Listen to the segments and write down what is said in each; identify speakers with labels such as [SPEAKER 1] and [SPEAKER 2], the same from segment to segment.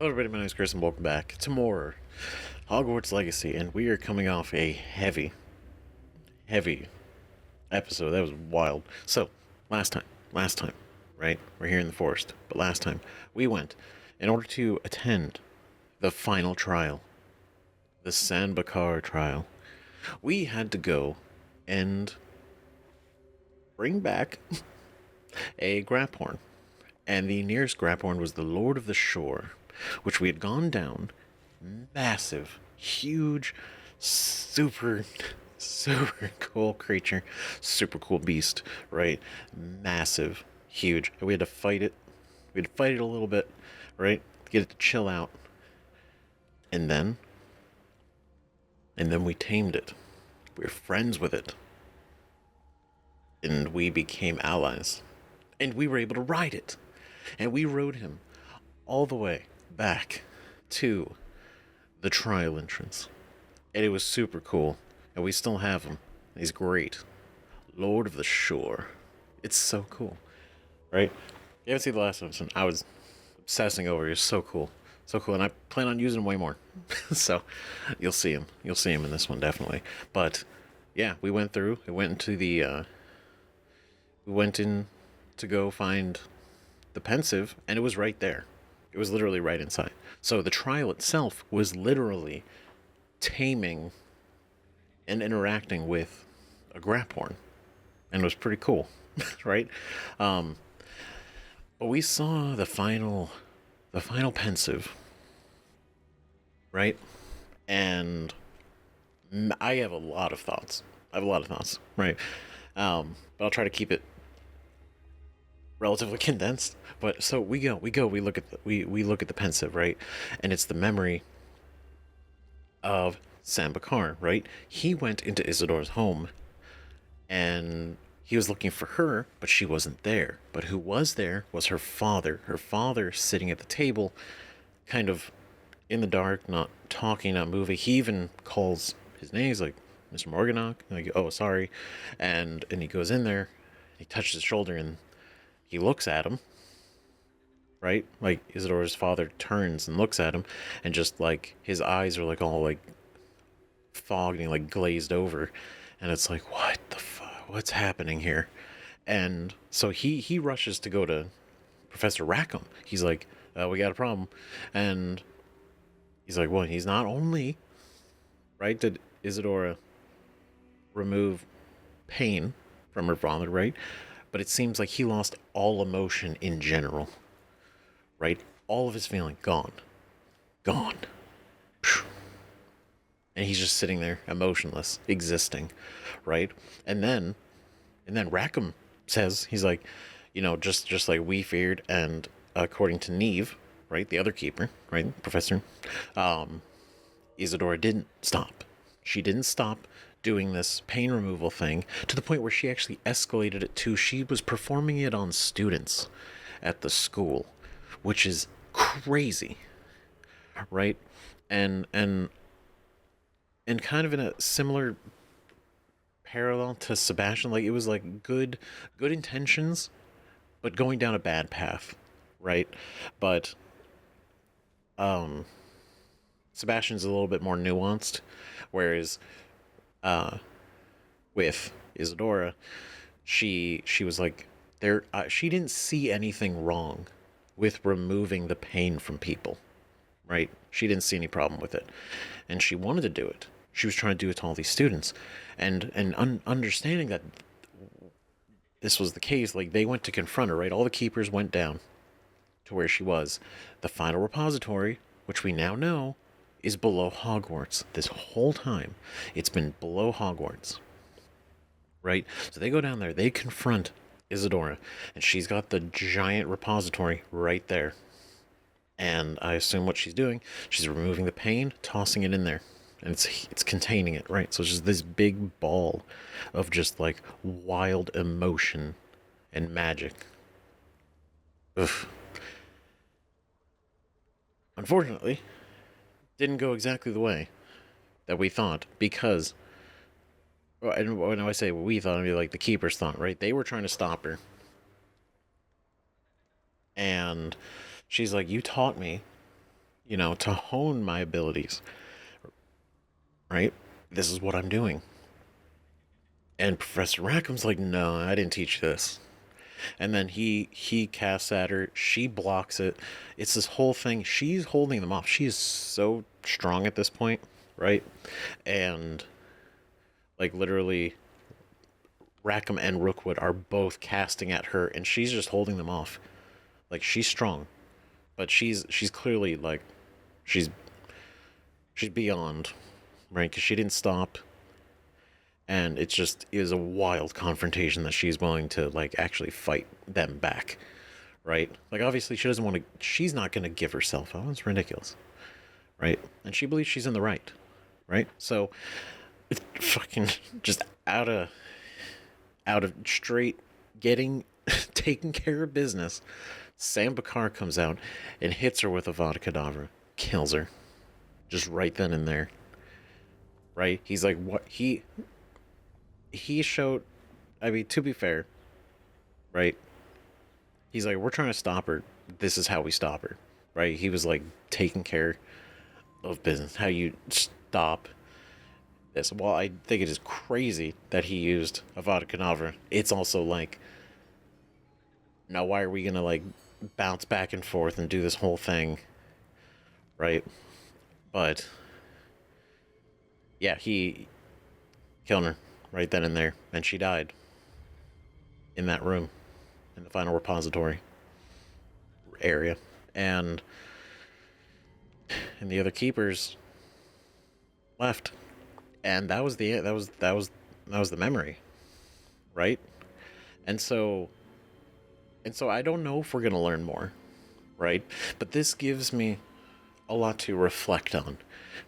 [SPEAKER 1] Hello everybody, my name is Chris and welcome back to more Hogwarts Legacy, and we are coming off a heavy episode. That was wild. So, last time, right? We're here in the forest, but last time we went in order to attend the final trial, the Sandbakar trial. We had to go and bring back a Graphorn, and the nearest Graphorn was the Lord of the Shore, which we had gone down. Massive, huge, super cool creature, super cool beast, right? Massive, huge. And we had to fight it. We had to fight it a little bit, right? To get it to chill out. And then we tamed it. We were friends with it. And we became allies. And we were able to ride it. And we rode him all the way back to the trial entrance. And it was super cool. And we still have him. He's great. Lord of the Shore. It's so cool. Right? You haven't seen the last episode. I was obsessing over it. It's so cool. So cool. And I plan on using him way more. So you'll see him. You'll see him in this one, definitely. But yeah, we went through. We went into the we went in to go find the pensive, and it was right there. It was literally right inside. So the trial itself was literally taming and interacting with a Graphorn, and it was pretty cool, right? But we saw the final pensive, right? And I have a lot of thoughts. Right? But I'll try to keep it relatively condensed. But so we look at the pensive, right? And it's the memory of Sambakar, right? He went into Isidora's home and he was looking for her, but she wasn't there. But who was there was her father. Her father sitting at the table, kind of in the dark, not talking, not moving. He even calls his name. He's like, Mr. Morganach, like, oh, sorry. And he goes in there, he touches his shoulder, and he looks at him, right? Like, Isidora's father turns and looks at him, and just, like, his eyes are, like, all, like, fogged and, like, glazed over. And it's like, what the fuck? What's happening here? And so he rushes to go to Professor Rackham. He's like, we got a problem. And he's like, well, he's not only, right? Did Isidora remove pain from her father, right? But it seems like he lost all emotion in general, right? All of his feeling gone. And he's just sitting there, emotionless, existing, right? And then Rackham says, he's like, just like we feared, and according to Neve, right, the other keeper, right, Professor, Isidora didn't stop. She didn't stop doing this pain removal thing to the point where she actually escalated it to she was performing it on students at the school, which is crazy, right? And kind of in a similar parallel to Sebastian, like it was like good intentions, but going down a bad path, right? But Sebastian's a little bit more nuanced, whereas with Isidora, she was like there. She didn't see anything wrong with removing the pain from people, right? She didn't see any problem with it, and she wanted to do it. She was trying to do it to all these students, and understanding that this was the case, like they went to confront her, right? All the keepers went down to where she was. The final repository, which we now know is below Hogwarts. This whole time, it's been below Hogwarts, right? So they go down there, they confront Isidora, and she's got the giant repository right there. And I assume what she's doing, she's removing the pain, tossing it in there, and it's containing it, right? So it's just this big ball of just like wild emotion and magic. Ugh. Unfortunately, didn't go exactly the way that we thought, because, and when I say we thought, I mean like the keepers thought, right? They were trying to stop her, and she's like, you taught me to hone my abilities, right? This is what I'm doing. And Professor Rackham's like, no, I didn't teach you this. And then he casts at her. She blocks it. It's this whole thing. She's holding them off. She is so strong at this point, right? And like literally, Rackham and Rookwood are both casting at her, and she's just holding them off. Like she's strong, but she's clearly like she's beyond, right? Because she didn't stop. And it is a wild confrontation that she's willing to like actually fight them back, right? Like obviously she doesn't want to. She's not going to give herself. Oh, it's ridiculous, right? And she believes she's in the right? So, it's fucking just out of straight getting taking care of business. Sam Bakar comes out and hits her with a Vada Kedavra, kills her, just right then and there. Right? He's like, what he showed, I mean, to be fair, right? He's like, we're trying to stop her. This is how we stop her, right? He was like taking care of business. How you stop this? Well, I think it is crazy that he used Avada Kedavra. It's also like, now why are we gonna like bounce back and forth and do this whole thing, right? But yeah, he killed her right then and there, and she died in that room, in the final repository area, and the other keepers left, and that was the memory, right? And so I don't know if we're gonna learn more, right? But this gives me a lot to reflect on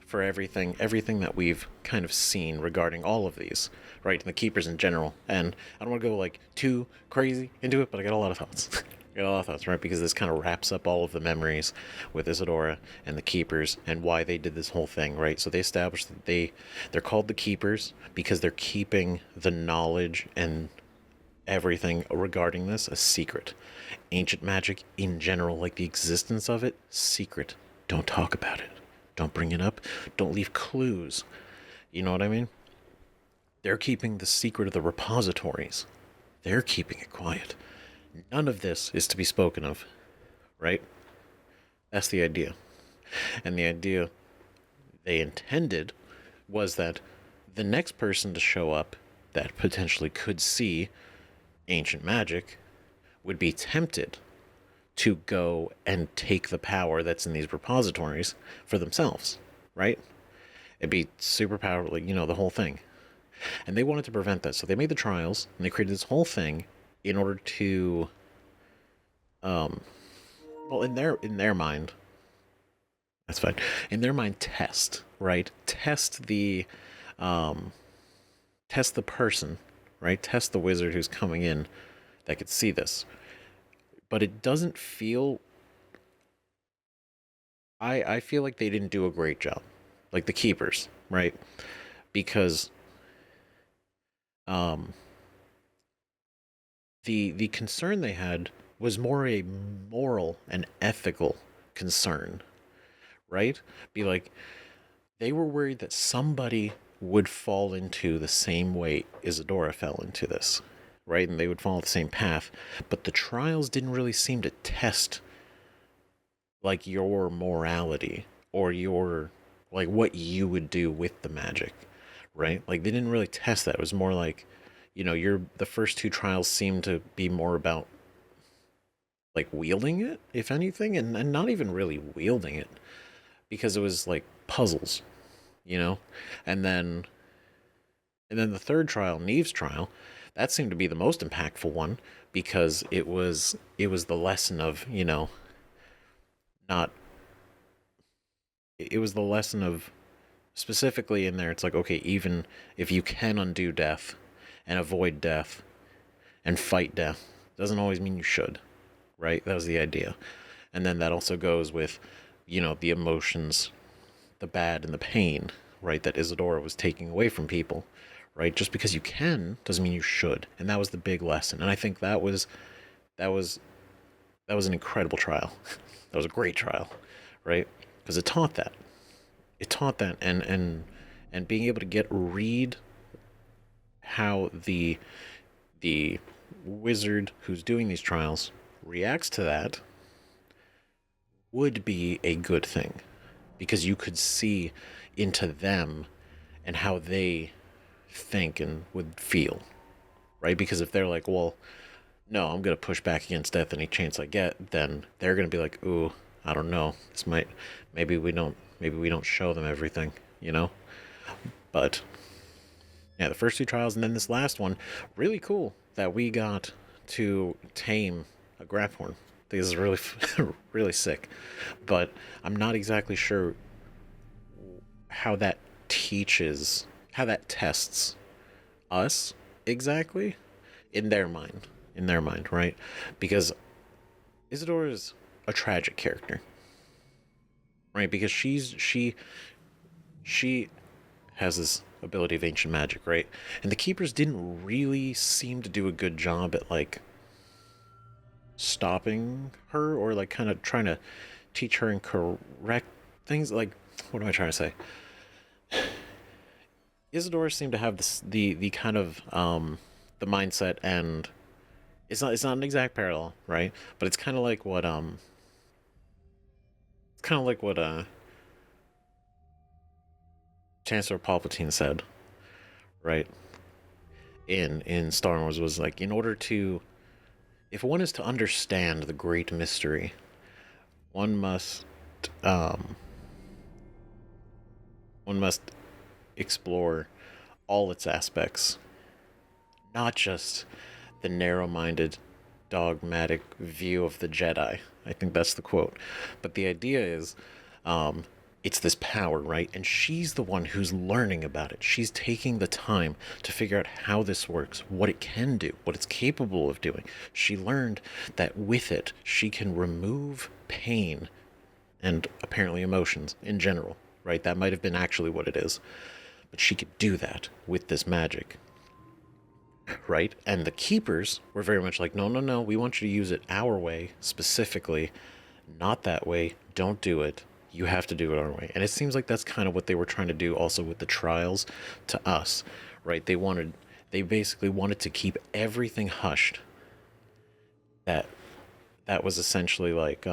[SPEAKER 1] for everything that we've kind of seen regarding all of these, right? And the keepers in general. And I don't want to go like too crazy into it, but I got a lot of thoughts. Right? Because this kind of wraps up all of the memories with Isidora and the keepers and why they did this whole thing, right? So they established that they're called the keepers because they're keeping the knowledge and everything regarding this a secret. Ancient magic in general, like the existence of it, secret. Don't talk about it. Don't bring it up. Don't leave clues. You know what I mean? They're keeping the secret of the repositories. They're keeping it quiet. None of this is to be spoken of, right? That's the idea. And the idea they intended was that the next person to show up that potentially could see ancient magic would be tempted to go and take the power that's in these repositories for themselves, right? It'd be super powerful, like, the whole thing. And they wanted to prevent that, so they made the trials, and they created this whole thing in order to, well, in their mind, that's fine. In their mind, test, right? Test the person, right? Test the wizard who's coming in that could see this. But it doesn't feel... I feel like they didn't do a great job. Like the keepers, right? Because the concern they had was more a moral and ethical concern, right? Be like, they were worried that somebody would fall into the same way Isidora fell into this, right? And they would follow the same path. But the trials didn't really seem to test like your morality or your like what you would do with the magic, right? Like they didn't really test that. It was more like, the first two trials seemed to be more about like wielding it, if anything, and not even really wielding it, because it was like puzzles, and then the third trial, Neve's trial, that seemed to be the most impactful one because it was the lesson of, not... It was the lesson of, specifically in there, it's like, okay, even if you can undo death and avoid death and fight death, doesn't always mean you should, right? That was the idea. And then that also goes with, the emotions, the bad and the pain, right, that Isidora was taking away from people, right? Just because you can doesn't mean you should. And that was the big lesson. And I think that was an incredible trial. That was a great trial, right? because it taught that. It taught that, and being able to read how the wizard who's doing these trials reacts to that would be a good thing, because you could see into them and how they think and would feel, right? Because if they're like, well, no, I'm gonna push back against death any chance I get, then they're gonna be like, ooh, I don't know, this might, maybe we don't show them everything, you know. But yeah, the first two trials and then this last one, really cool that we got to tame a Graphorn. I think this is really really sick, but I'm not exactly sure how that tests us exactly in their mind, right? Because Isidora is a tragic character, right? Because she has this ability of ancient magic, right? And the keepers didn't really seem to do a good job at like stopping her, or like kind of trying to teach her and correct things. Like, what am I trying to say? Isidora seemed to have the kind of the mindset, and it's not an exact parallel, right? But it's kind of like what Chancellor Palpatine said, right? In Star Wars, was like, in order to, if one is to understand the great mystery, one must um one must explore all its aspects, not just the narrow-minded, dogmatic view of the Jedi. I think that's the quote. But the idea is, it's this power, right? And she's the one who's learning about it. She's taking the time to figure out how this works, what it can do, what it's capable of doing. She learned that with it, she can remove pain and apparently emotions in general, right? That might have been actually what it is. But she could do that with this magic, right? And the keepers were very much like, no, no, no, we want you to use it our way specifically, not that way. Don't do it. You have to do it our way. And it seems like that's kind of what they were trying to do also with the trials to us, right? They basically wanted to keep everything hushed. That was essentially like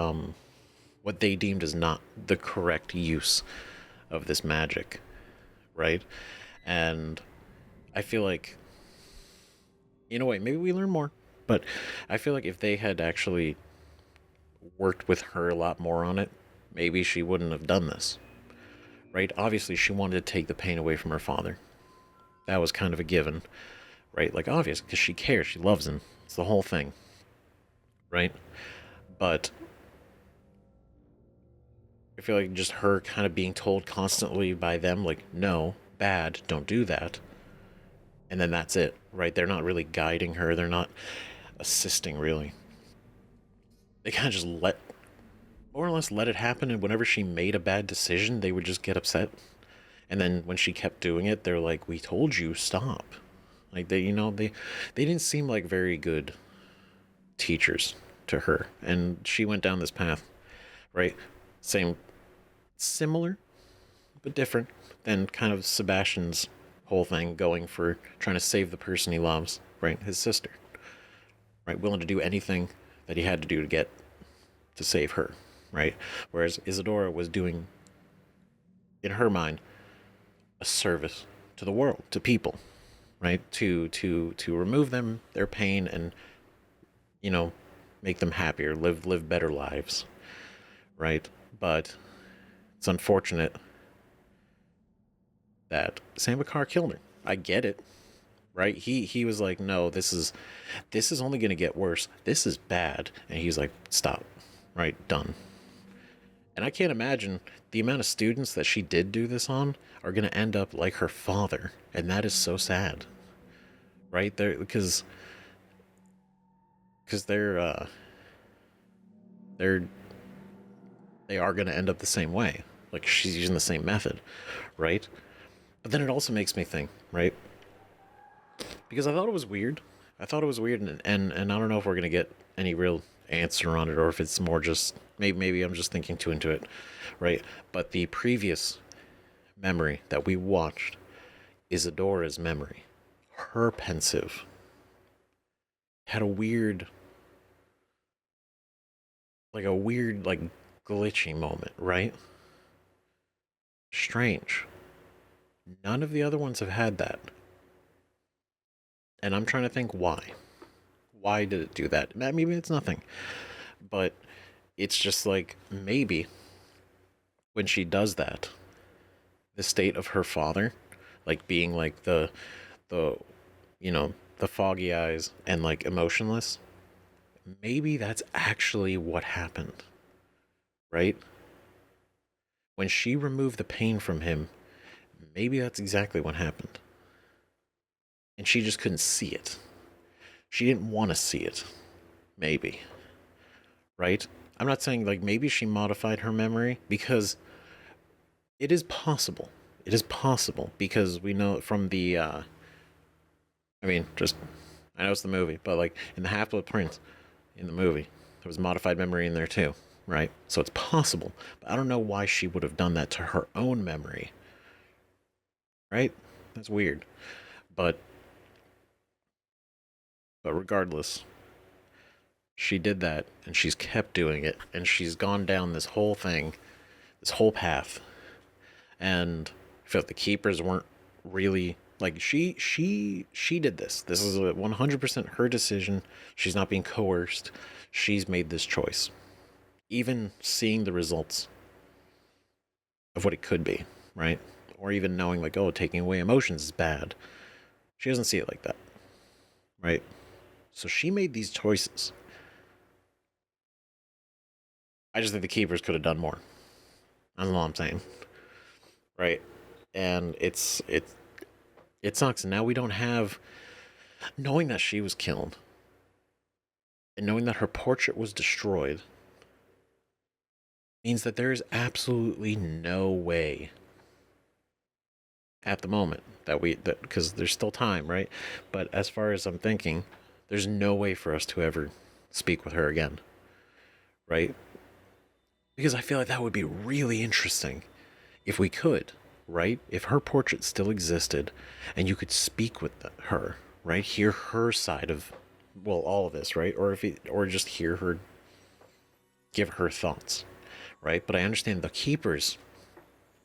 [SPEAKER 1] what they deemed as not the correct use of this magic, right? And I feel like, in a way, maybe we learn more, but I feel like if they had actually worked with her a lot more on it, maybe she wouldn't have done this, right? Obviously, she wanted to take the pain away from her father. That was kind of a given, right? Like, obvious, because she cares, she loves him. It's the whole thing, right? But I feel like just her kind of being told constantly by them, like, no, bad, don't do that. And then that's it, right? They're not really guiding her. They're not assisting, really. They kind of just more or less let it happen. And whenever she made a bad decision, they would just get upset. And then when she kept doing it, they're like, we told you, stop. Like, they didn't seem like very good teachers to her. And she went down this path, right? Similar, but different than kind of Sebastian's whole thing, going for trying to save the person he loves, right? His sister, right? Willing to do anything that he had to do to save her, right? Whereas Isidora was doing, in her mind, a service to the world, to people, right? To remove them their pain and, make them happier, live better lives, right? But it's unfortunate that Sambakar killed her. I get it, right? He was like, no, this is only going to get worse. This is bad. And he's like, stop, right? Done. And I can't imagine the amount of students that she did do this on are going to end up like her father. And that is so sad, right? Because they are going to end up the same way. Like, she's using the same method, right? But then it also makes me think, right? Because I thought it was weird. And I don't know if we're going to get any real answer on it, or if it's more just maybe I'm just thinking too into it, right? But the previous memory that we watched, Isidora's memory, her pensive, had a weird, like glitchy moment, right? Strange. None of the other ones have had that. And I'm trying to think why. Why did it do that? Maybe it's nothing. But it's just like, maybe when she does that, the state of her father, like being like the the foggy eyes and like emotionless, maybe that's actually what happened, right? When she removed the pain from him, maybe that's exactly what happened. And she just couldn't see it. She didn't want to see it. Maybe. Right? I'm not saying like maybe she modified her memory, because it is possible. It is possible because we know from the I mean, just I know it's the movie, but like in the Half-Blood Prince in the movie, there was modified memory in there too, right? So it's possible. But I don't know why she would have done that to her own memory. Right? That's weird. But regardless, she did that and she's kept doing it and she's gone down this whole thing, this whole path. And I feel like the keepers weren't really like she did this. This is 100% her decision. She's not being coerced. She's made this choice. Even seeing the results of what it could be, right? Or even knowing like, oh, taking away emotions is bad. She doesn't see it like that, right? So she made these choices. I just think the keepers could have done more. That's all I'm saying, right? And it sucks. And now we don't have, knowing that she was killed and knowing that her portrait was destroyed means that there is absolutely no way at the moment that because there's still time, right? But as far as I'm thinking, there's no way for us to ever speak with her again, right? Because I feel like that would be really interesting if we could, right? If her portrait still existed and you could speak with her, right? Hear her side of, well, all of this, right? Or just hear her give her thoughts, right? But I understand the keepers,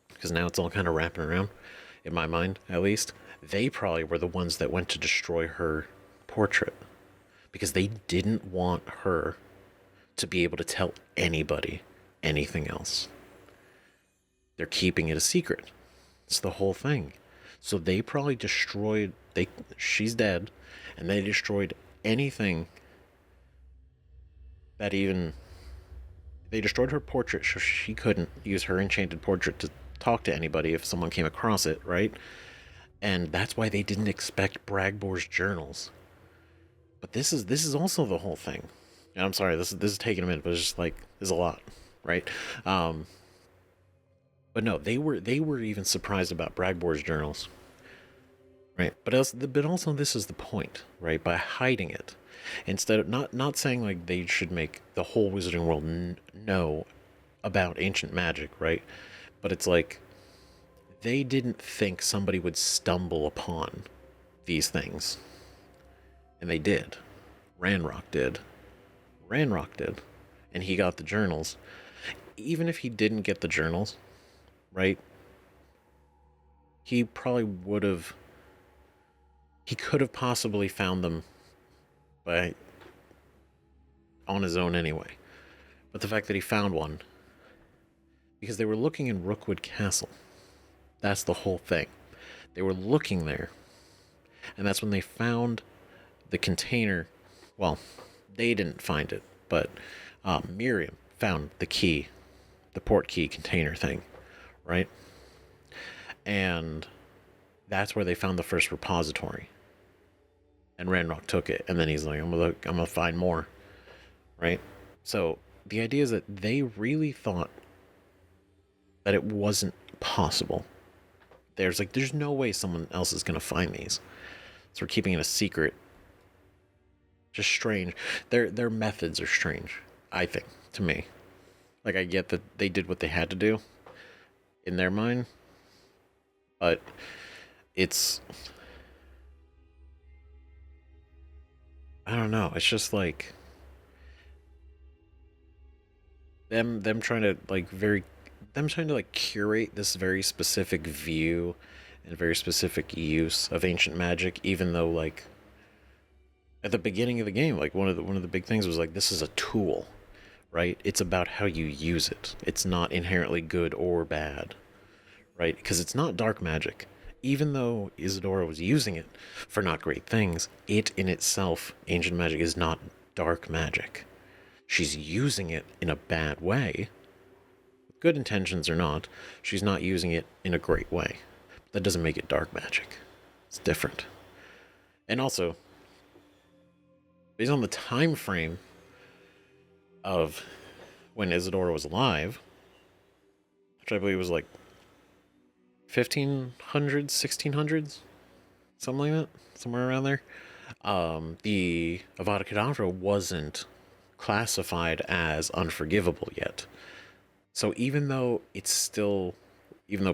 [SPEAKER 1] because now it's all kind of wrapping around, in my mind at least, they probably were the ones that went to destroy her portrait because they didn't want her to be able to tell anybody anything else. They're keeping it a secret. It's the whole thing. So they probably she's dead, and they destroyed anything that even, they destroyed her portrait so she couldn't use her enchanted portrait to talk to anybody if someone came across it, right? And that's why they didn't expect Bragbor's journals. But this is also the whole thing. And I'm sorry, this is taking a minute, but it's just like, there's a lot, right? But no, they were even surprised about Bragbor's journals, right? But also this is the point, right? By hiding it, instead of not saying like they should make the whole wizarding world know about ancient magic, right? But it's like they didn't think somebody would stumble upon these things, and they did. Ranrock did. Ranrock did, and he got the journals. Even if he didn't get the journals, right? He probably would have. He could have possibly found them by on his own anyway. But the fact that he found one, because they were looking in Rookwood Castle. That's the whole thing. They were looking there, and that's when they found the container. Well, they didn't find it, but Miriam found the key, the port key container thing, right? And that's where they found the first repository. And Ranrock took it, and then he's like, I'm gonna find more, right? So the idea is that they really thought that it wasn't possible. There's no way someone else is gonna find these. So we're keeping it a secret Just strange. Their methods are strange, I think, to me. Like, I get that they did what they had to do in their mind, but it's, I don't know. It's just like them trying to like curate this very specific view and very specific use of ancient magic, even though like at the beginning of the game, like one of the big things was like, this is a tool, right? It's about how you use it. It's not inherently good or bad, right? Because it's not dark magic. Even though Isidora was using it for not great things, it in itself, ancient magic, is not dark magic. She's using it in a bad way. Good intentions or not, she's not using it in a great way. That doesn't make it dark magic. It's different. And also, based on the time frame of when Isidora was alive, which I believe was like 1500s, 1600s, something like that, somewhere around there. The Avada Kedavra wasn't classified as unforgivable yet. So even though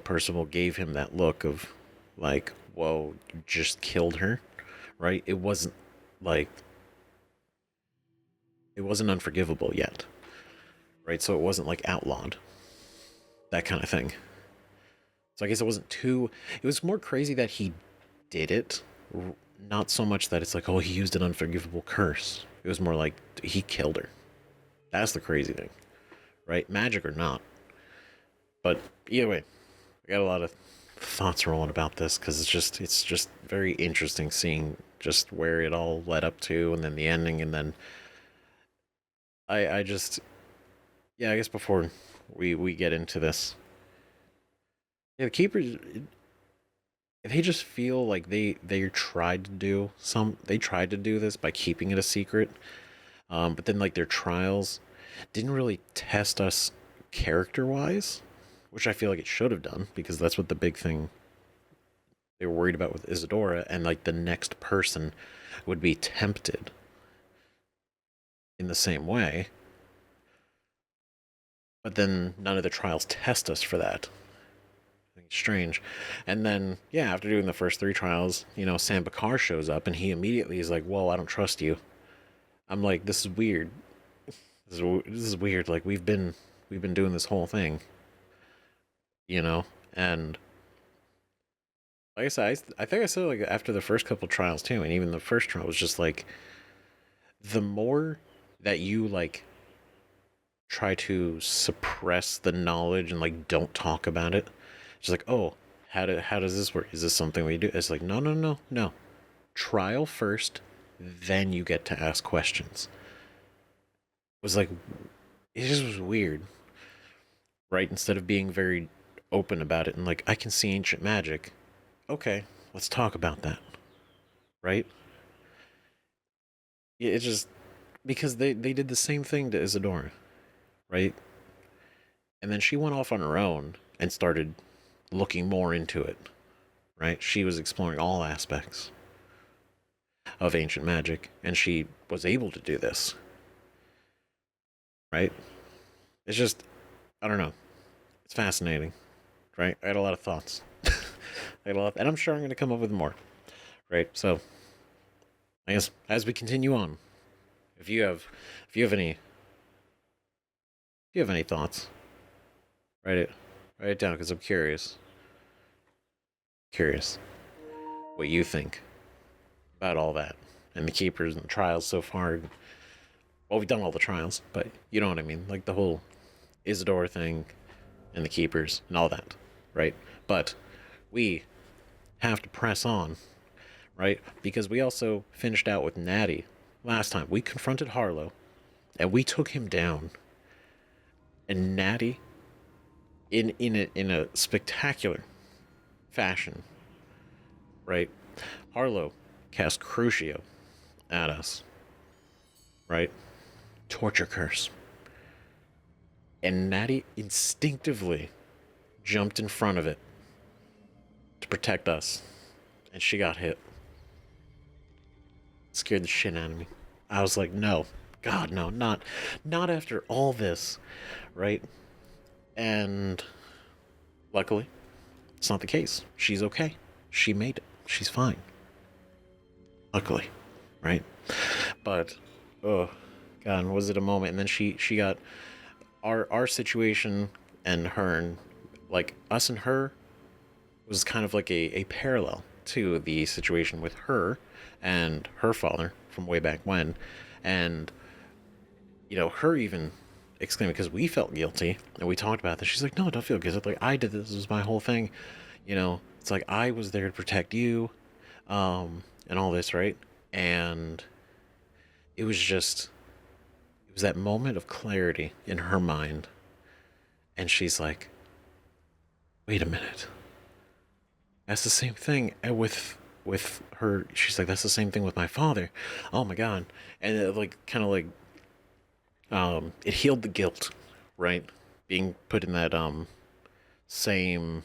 [SPEAKER 1] Percival gave him that look of like, whoa, you just killed her, right? It wasn't unforgivable yet, right? So it wasn't like outlawed, that kind of thing. So I guess it was more crazy that he did it, not so much that it's like, oh, he used an unforgivable curse. It was more like he killed her. That's the crazy thing, right? Magic or not. But either way, I got a lot of thoughts rolling about this because it's just very interesting seeing just where it all led up to, and then the ending, and then I just, yeah, I guess before we get into this, yeah, the keepers, they just feel like they tried to do this by keeping it a secret, but then like their trials didn't really test us character wise, which I feel like it should have done, because that's what the big thing they were worried about with Isidora, and like the next person would be tempted in the same way. But then none of the trials test us for that. I think it's strange. And then, yeah, after doing the first 3 trials, Sam Bakar shows up and he immediately is like, whoa, I don't trust you. I'm like, this is weird. This is weird. Like, we've been doing this whole thing, and like I said, I think I said like after the first couple trials too, and even the first trial was just like, the more that you like try to suppress the knowledge and like don't talk about it, it's like, oh, how does this work? Is this something we do? It's like, no. Trial first, then you get to ask questions. It was like, it just was weird, right? Instead of being very open about it and like, I can see ancient magic. Okay, let's talk about that, right? Yeah, it's just because they did the same thing to Isidora, right? And then she went off on her own and started looking more into it, right? She was exploring all aspects of ancient magic, and she was able to do this, right? It's just, I don't know. It's fascinating, right? I had a lot of thoughts. And I'm sure I'm going to come up with more, right? So, I guess as we continue on, if you have any thoughts, write it down, because I'm curious what you think about all that and the keepers and the trials so far. Well, we've done all the trials, but you know what I mean, like the whole Isidore thing and the keepers and all that, right? But we have to press on, right? Because we also finished out with Natty last time. We confronted Harlow and we took him down. And Natty, in a spectacular fashion, right? Harlow cast Crucio at us, right? Torture curse. And Natty instinctively jumped in front of it to protect us. And she got hit. Scared the shit out of me. I was like, no, God, no, not after all this, right? And luckily, it's not the case. She's okay. She made it. She's fine. Luckily, right? But, oh, God, was it a moment? And then she got our situation and her, and like us and her was kind of like a parallel to the situation with her and her father from way back when. And, her even exclaiming, because we felt guilty and we talked about this. She's like, no, don't feel guilty. Like, I did this. This was my whole thing. It's like I was there to protect you, and all this, right? And it was that moment of clarity in her mind. And she's like, wait a minute. That's the same thing with her. She's like, that's the same thing with my father. Oh my God. And it it healed the guilt, right? Being put in that same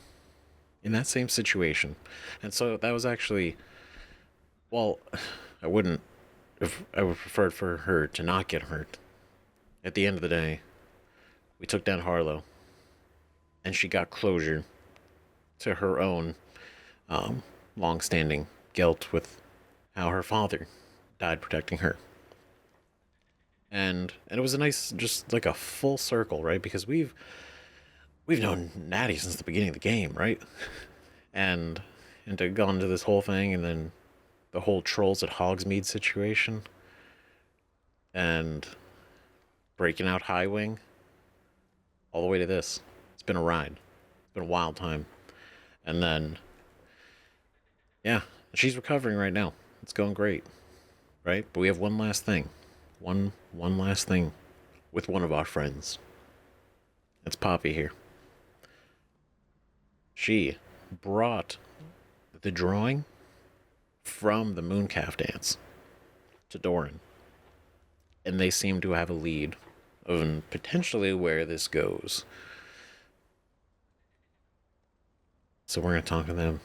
[SPEAKER 1] situation. And so that was actually, well, I wouldn't if I would prefer for her to not get hurt. At the end of the day, we took down Harlow, and she got closure to her own long-standing guilt with how her father died protecting her. And it was a nice, just like a full circle, right? Because we've known Natty since the beginning of the game, right? And to go into this whole thing, and then the whole Trolls at Hogsmeade situation, and breaking out Highwing, all the way to this. It's been a ride. It's been a wild time. And then, yeah, she's recovering right now. It's going great, right? But we have one last thing. One last thing with one of our friends. It's Poppy here. She brought the drawing from the Mooncalf dance to Dorran. And they seem to have a lead of potentially where this goes. So we're going to talk to them.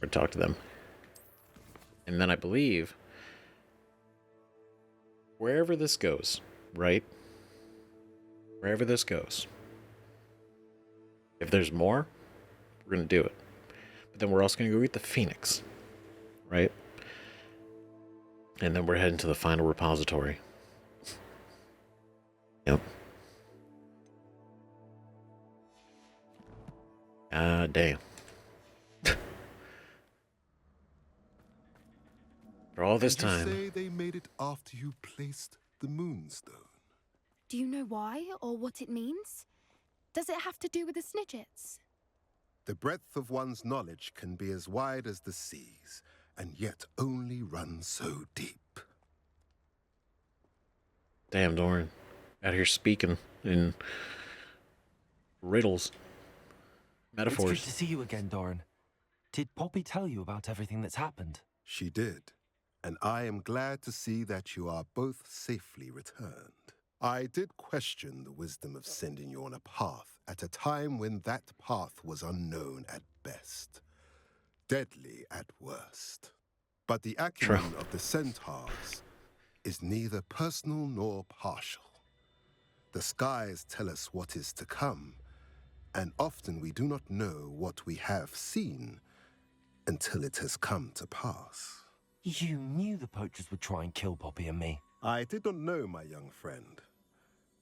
[SPEAKER 1] Or talk to them. And then I believe, wherever this goes, right? Wherever this goes. If there's more, we're going to do it. But then we're also going to go get the Phoenix, right? And then we're heading to the final repository. Yep. Damn. For all this time.
[SPEAKER 2] You say they made it after you placed the Moonstone?
[SPEAKER 3] Do you know why or what it means? Does it have to do with the Snidgets?
[SPEAKER 2] The breadth of one's knowledge can be as wide as the seas, and yet only run so deep.
[SPEAKER 1] Damn, Dorran. Out here speaking in riddles. Metaphors.
[SPEAKER 4] It's good to see you again, Dorran. Did Poppy tell you about everything that's happened?
[SPEAKER 2] She did, and I am glad to see that you are both safely returned. I did question the wisdom of sending you on a path at a time when that path was unknown at best, deadly at worst. But the acumen of the centaurs is neither personal nor partial. The skies tell us what is to come, and often we do not know what we have seen until it has come to pass.
[SPEAKER 4] You knew the poachers would try and kill Poppy and me.
[SPEAKER 2] I did not know, my young friend,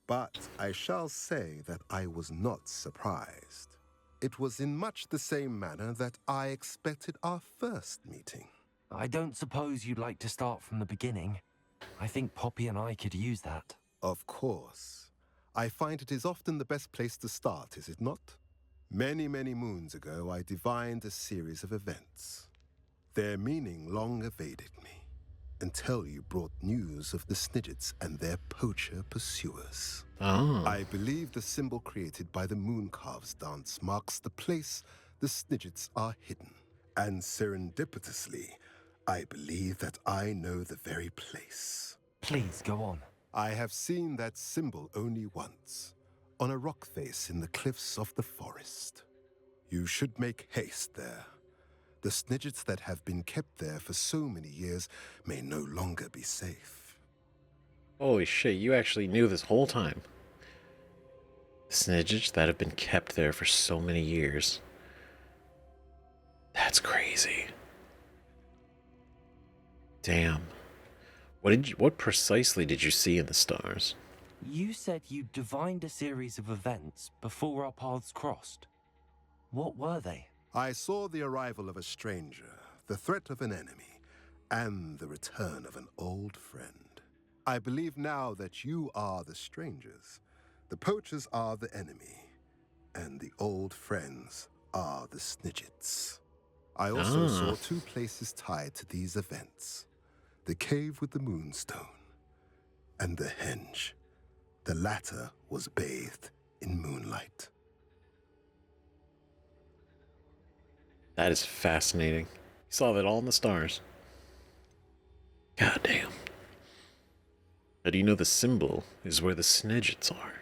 [SPEAKER 2] but I shall say that I was not surprised. It was in much the same manner that I expected our first meeting.
[SPEAKER 4] I don't suppose you'd like to start from the beginning. I think Poppy and I could use that.
[SPEAKER 2] Of course. I find it is often the best place to start, is it not? Many, many moons ago, I divined a series of events. Their meaning long evaded me, until you brought news of the Snidgets and their poacher pursuers.
[SPEAKER 1] Oh.
[SPEAKER 2] I believe the symbol created by the Mooncalf's dance marks the place the Snidgets are hidden. And serendipitously, I believe that I know the very place.
[SPEAKER 4] Please, go on.
[SPEAKER 2] I have seen that symbol only once, on a rock face in the cliffs of the forest. You should make haste there. The Snidgets that have been kept there for so many years may no longer be safe.
[SPEAKER 1] Holy shit, you actually knew this whole time. The Snidgets that have been kept there for so many years. That's crazy. Damn. What precisely did you see in the stars?
[SPEAKER 4] You said you divined a series of events before our paths crossed. What were they?
[SPEAKER 2] I saw the arrival of a stranger, the threat of an enemy, and the return of an old friend. I believe now that you are the strangers, the poachers are the enemy, and the old friends are the Snidgets. I also saw two places tied to these events: the cave with the moonstone and the henge. The latter was bathed in moonlight.
[SPEAKER 1] That is fascinating. You saw that all in the stars. God damn. How do you know the symbol is where the Snidgets are?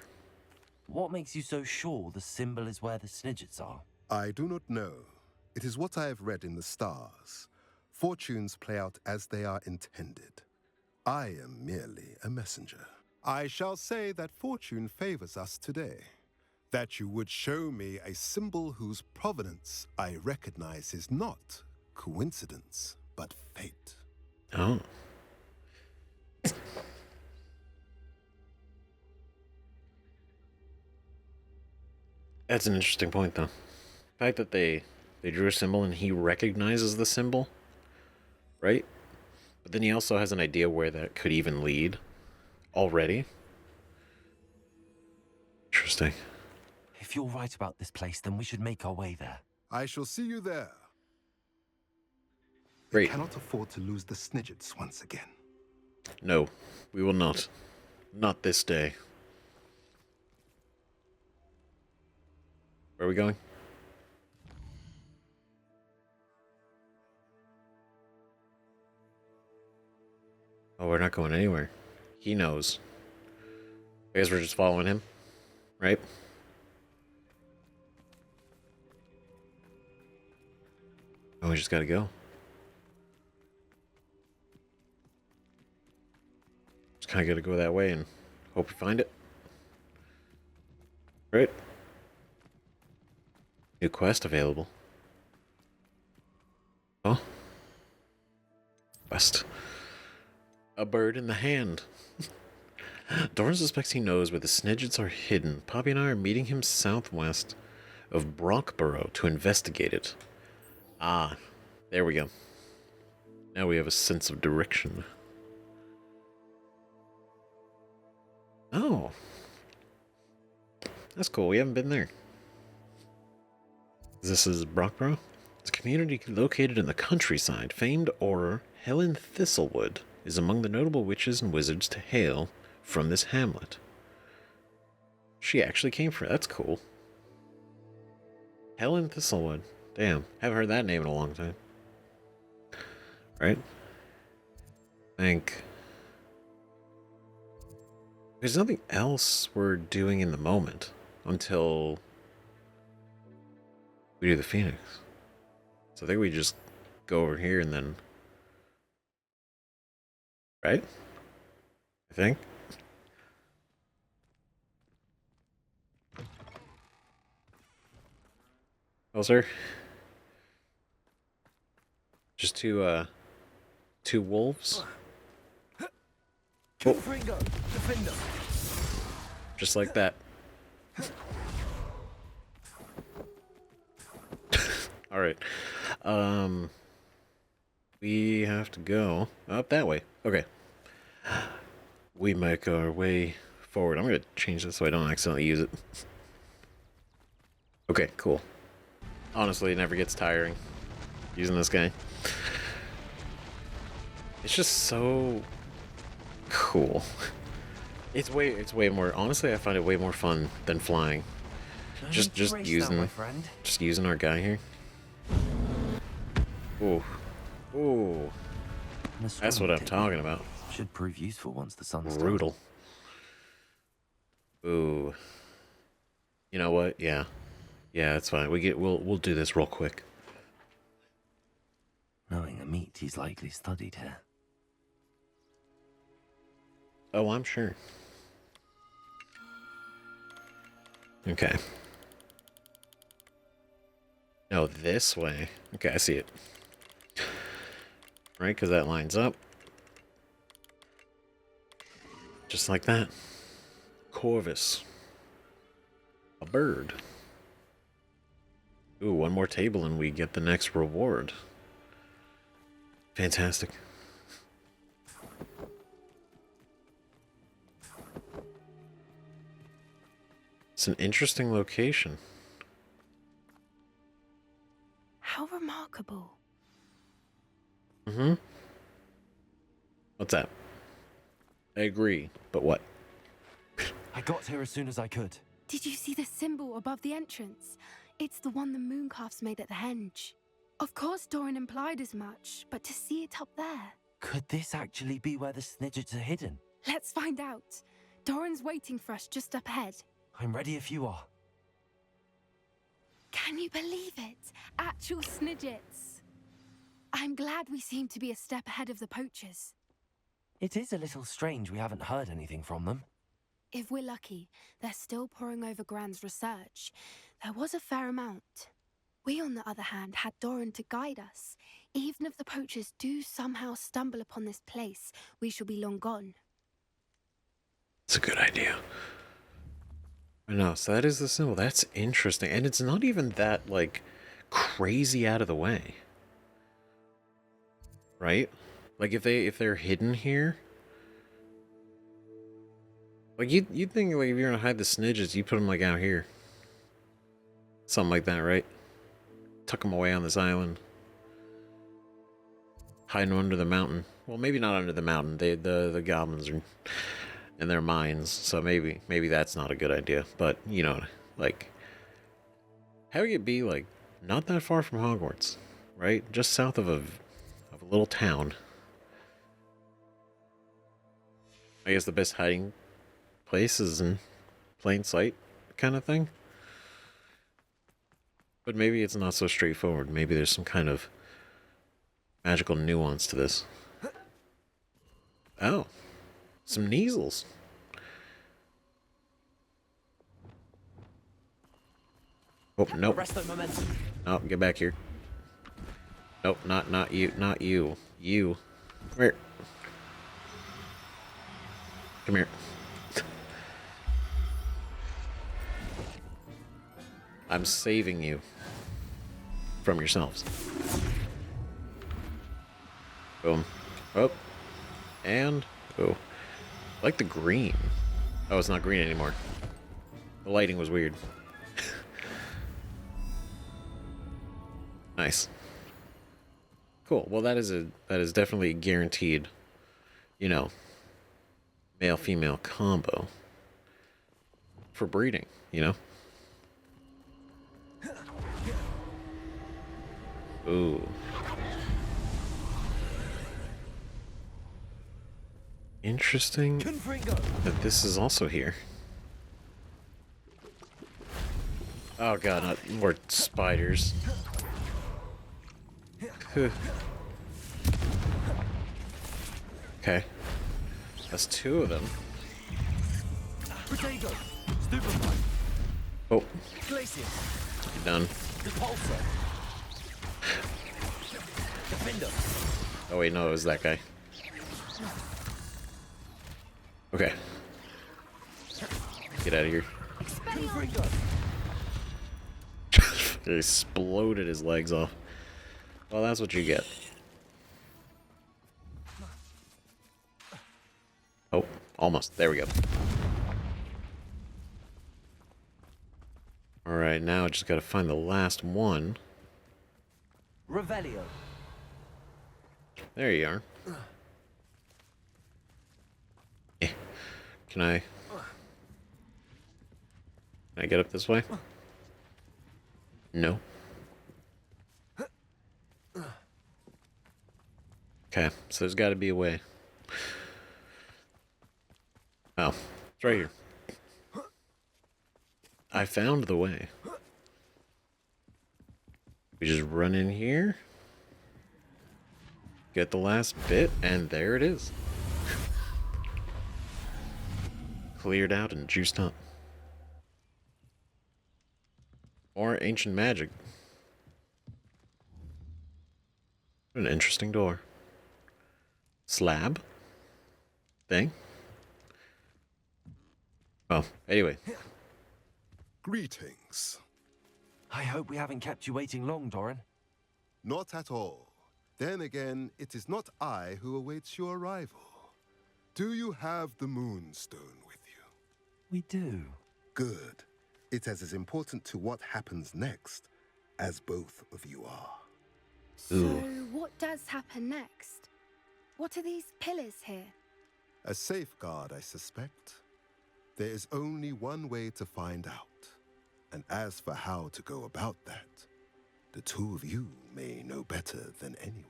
[SPEAKER 4] What makes you so sure the symbol is where the Snidgets are?
[SPEAKER 2] I do not know. It is what I have read in the stars. Fortunes play out as they are intended. I am merely a messenger. I shall say that fortune favors us today. That you would show me a symbol whose provenance I recognize is not coincidence, but fate.
[SPEAKER 1] Oh. That's an interesting point, though. The fact that they drew a symbol and he recognizes the symbol, right? But then he also has an idea where that could even lead already. Interesting.
[SPEAKER 4] If you're right about this place, then we should make our way there.
[SPEAKER 2] I shall see you there.
[SPEAKER 1] Great.
[SPEAKER 2] We cannot afford to lose the Snidgets once again.
[SPEAKER 1] No, we will not. Not this day. Where are we going? Oh, we're not going anywhere. He knows. I guess we're just following him, right? Oh, we just gotta go. Just kinda gotta go that way and hope we find it. Right? New quest available. Oh. Quest. A bird in the hand. Dorran suspects he knows where the Snidgets are hidden. Poppy and I are meeting him southwest of Brockborough to investigate it. Ah, there we go. Now we have a sense of direction. Oh. That's cool. We haven't been there. This is Brockborough. It's a community located in the countryside. Famed auror Helen Thistlewood is among the notable witches and wizards to hail from this hamlet. She actually came from it. That's cool. Helen Thistlewood. Damn, haven't heard that name in a long time. Right? I think there's nothing else we're doing in the moment until we do the Phoenix. So I think we just go over here and then... Right? I think. Oh, sir. Just two wolves. Oh. Just like that. All right. We have to go up that way. Okay. We make our way forward. I'm going to change this so I don't accidentally use it. Okay, cool. Honestly, it never gets tiring using this guy. It's just so cool. It's way more, honestly, I find it way more fun than flying. Just using our guy here. Ooh. Ooh. That's what I'm talking about.
[SPEAKER 4] Should prove useful once the sun's down.
[SPEAKER 1] Brutal. Ooh. You know what? Yeah. Yeah, that's fine. We'll do this real quick.
[SPEAKER 4] Knowing a meat he's likely studied here.
[SPEAKER 1] Oh, I'm sure. Okay. No, this way. Okay, I see it. Right, because that lines up. Just like that. Corvus. A bird. Ooh, one more table and we get the next reward. Fantastic. It's an interesting location.
[SPEAKER 3] How remarkable.
[SPEAKER 1] Mm-hmm. What's that? I agree, but what?
[SPEAKER 4] I got here as soon as I could.
[SPEAKER 3] Did you see the symbol above the entrance? It's the one the mooncalfs made at the henge. Of course Dorran implied as much, but to see it up there...
[SPEAKER 4] Could this actually be where the Snidgets are hidden?
[SPEAKER 3] Let's find out. Dorran's waiting for us just up ahead.
[SPEAKER 4] I'm ready if you are.
[SPEAKER 3] Can you believe it? Actual Snidgets. I'm glad we seem to be a step ahead of the poachers.
[SPEAKER 4] It is a little strange we haven't heard anything from them.
[SPEAKER 3] If we're lucky, they're still poring over Gran's research. There was a fair amount. We, on the other hand, had Dorran to guide us. Even if the poachers do somehow stumble upon this place, we shall be long gone.
[SPEAKER 1] It's a good idea. I know, so that is the symbol. That's interesting. And it's not even that, like, crazy out of the way. Right? Like, if they're hidden here... Like, you'd think, like, if you're gonna hide the Snidgets, you put them, like, out here. Something like that, right? Tuck them away on this island. Hide them under the mountain. Well, maybe not under the mountain. The goblins are in their mines, so maybe that's not a good idea. But, you know, like... Having it be, like, not that far from Hogwarts, right? Just south of a little town. I guess the best hiding place is in plain sight kind of thing. But maybe it's not so straightforward. Maybe there's some kind of magical nuance to this. Oh, some Kneasels. Oh, nope. Nope, get back here. Nope, not you, not you. You. Come here. Come here. I'm saving you from yourselves. Boom. Oh. And, oh. I like the green. Oh, it's not green anymore. The lighting was weird. Nice. Cool. Well, that is definitely guaranteed, you know, male-female combo for breeding, you know? Ooh. Interesting that this is also here. Oh god, not more spiders. Okay. That's two of them. Oh. You're done. Oh wait, no, it was that guy. Okay. Get out of here. He exploded his legs off. Well, that's what you get. Oh, almost. There we go. Alright, now I just gotta find the last one.
[SPEAKER 4] Revelio.
[SPEAKER 1] There you are. Yeah. Can I get up this way? No. Okay, so there's got to be a way. Oh, it's right here. I found the way. We just run in here. Get the last bit, and there it is. Cleared out and juiced up. More ancient magic. What an interesting door. Slab? Thing? Oh, anyway.
[SPEAKER 2] Greetings.
[SPEAKER 4] I hope we haven't kept you waiting long, Dorran.
[SPEAKER 2] Not at all. Then again, it is not I who awaits your arrival. Do you have the Moonstone with you?
[SPEAKER 4] We do.
[SPEAKER 2] Good. It is as important to what happens next as both of you are.
[SPEAKER 3] So, what does happen next? What are these pillars here?
[SPEAKER 2] A safeguard, I suspect. There is only one way to find out. And as for how to go about that, the two of you may know better than anyone.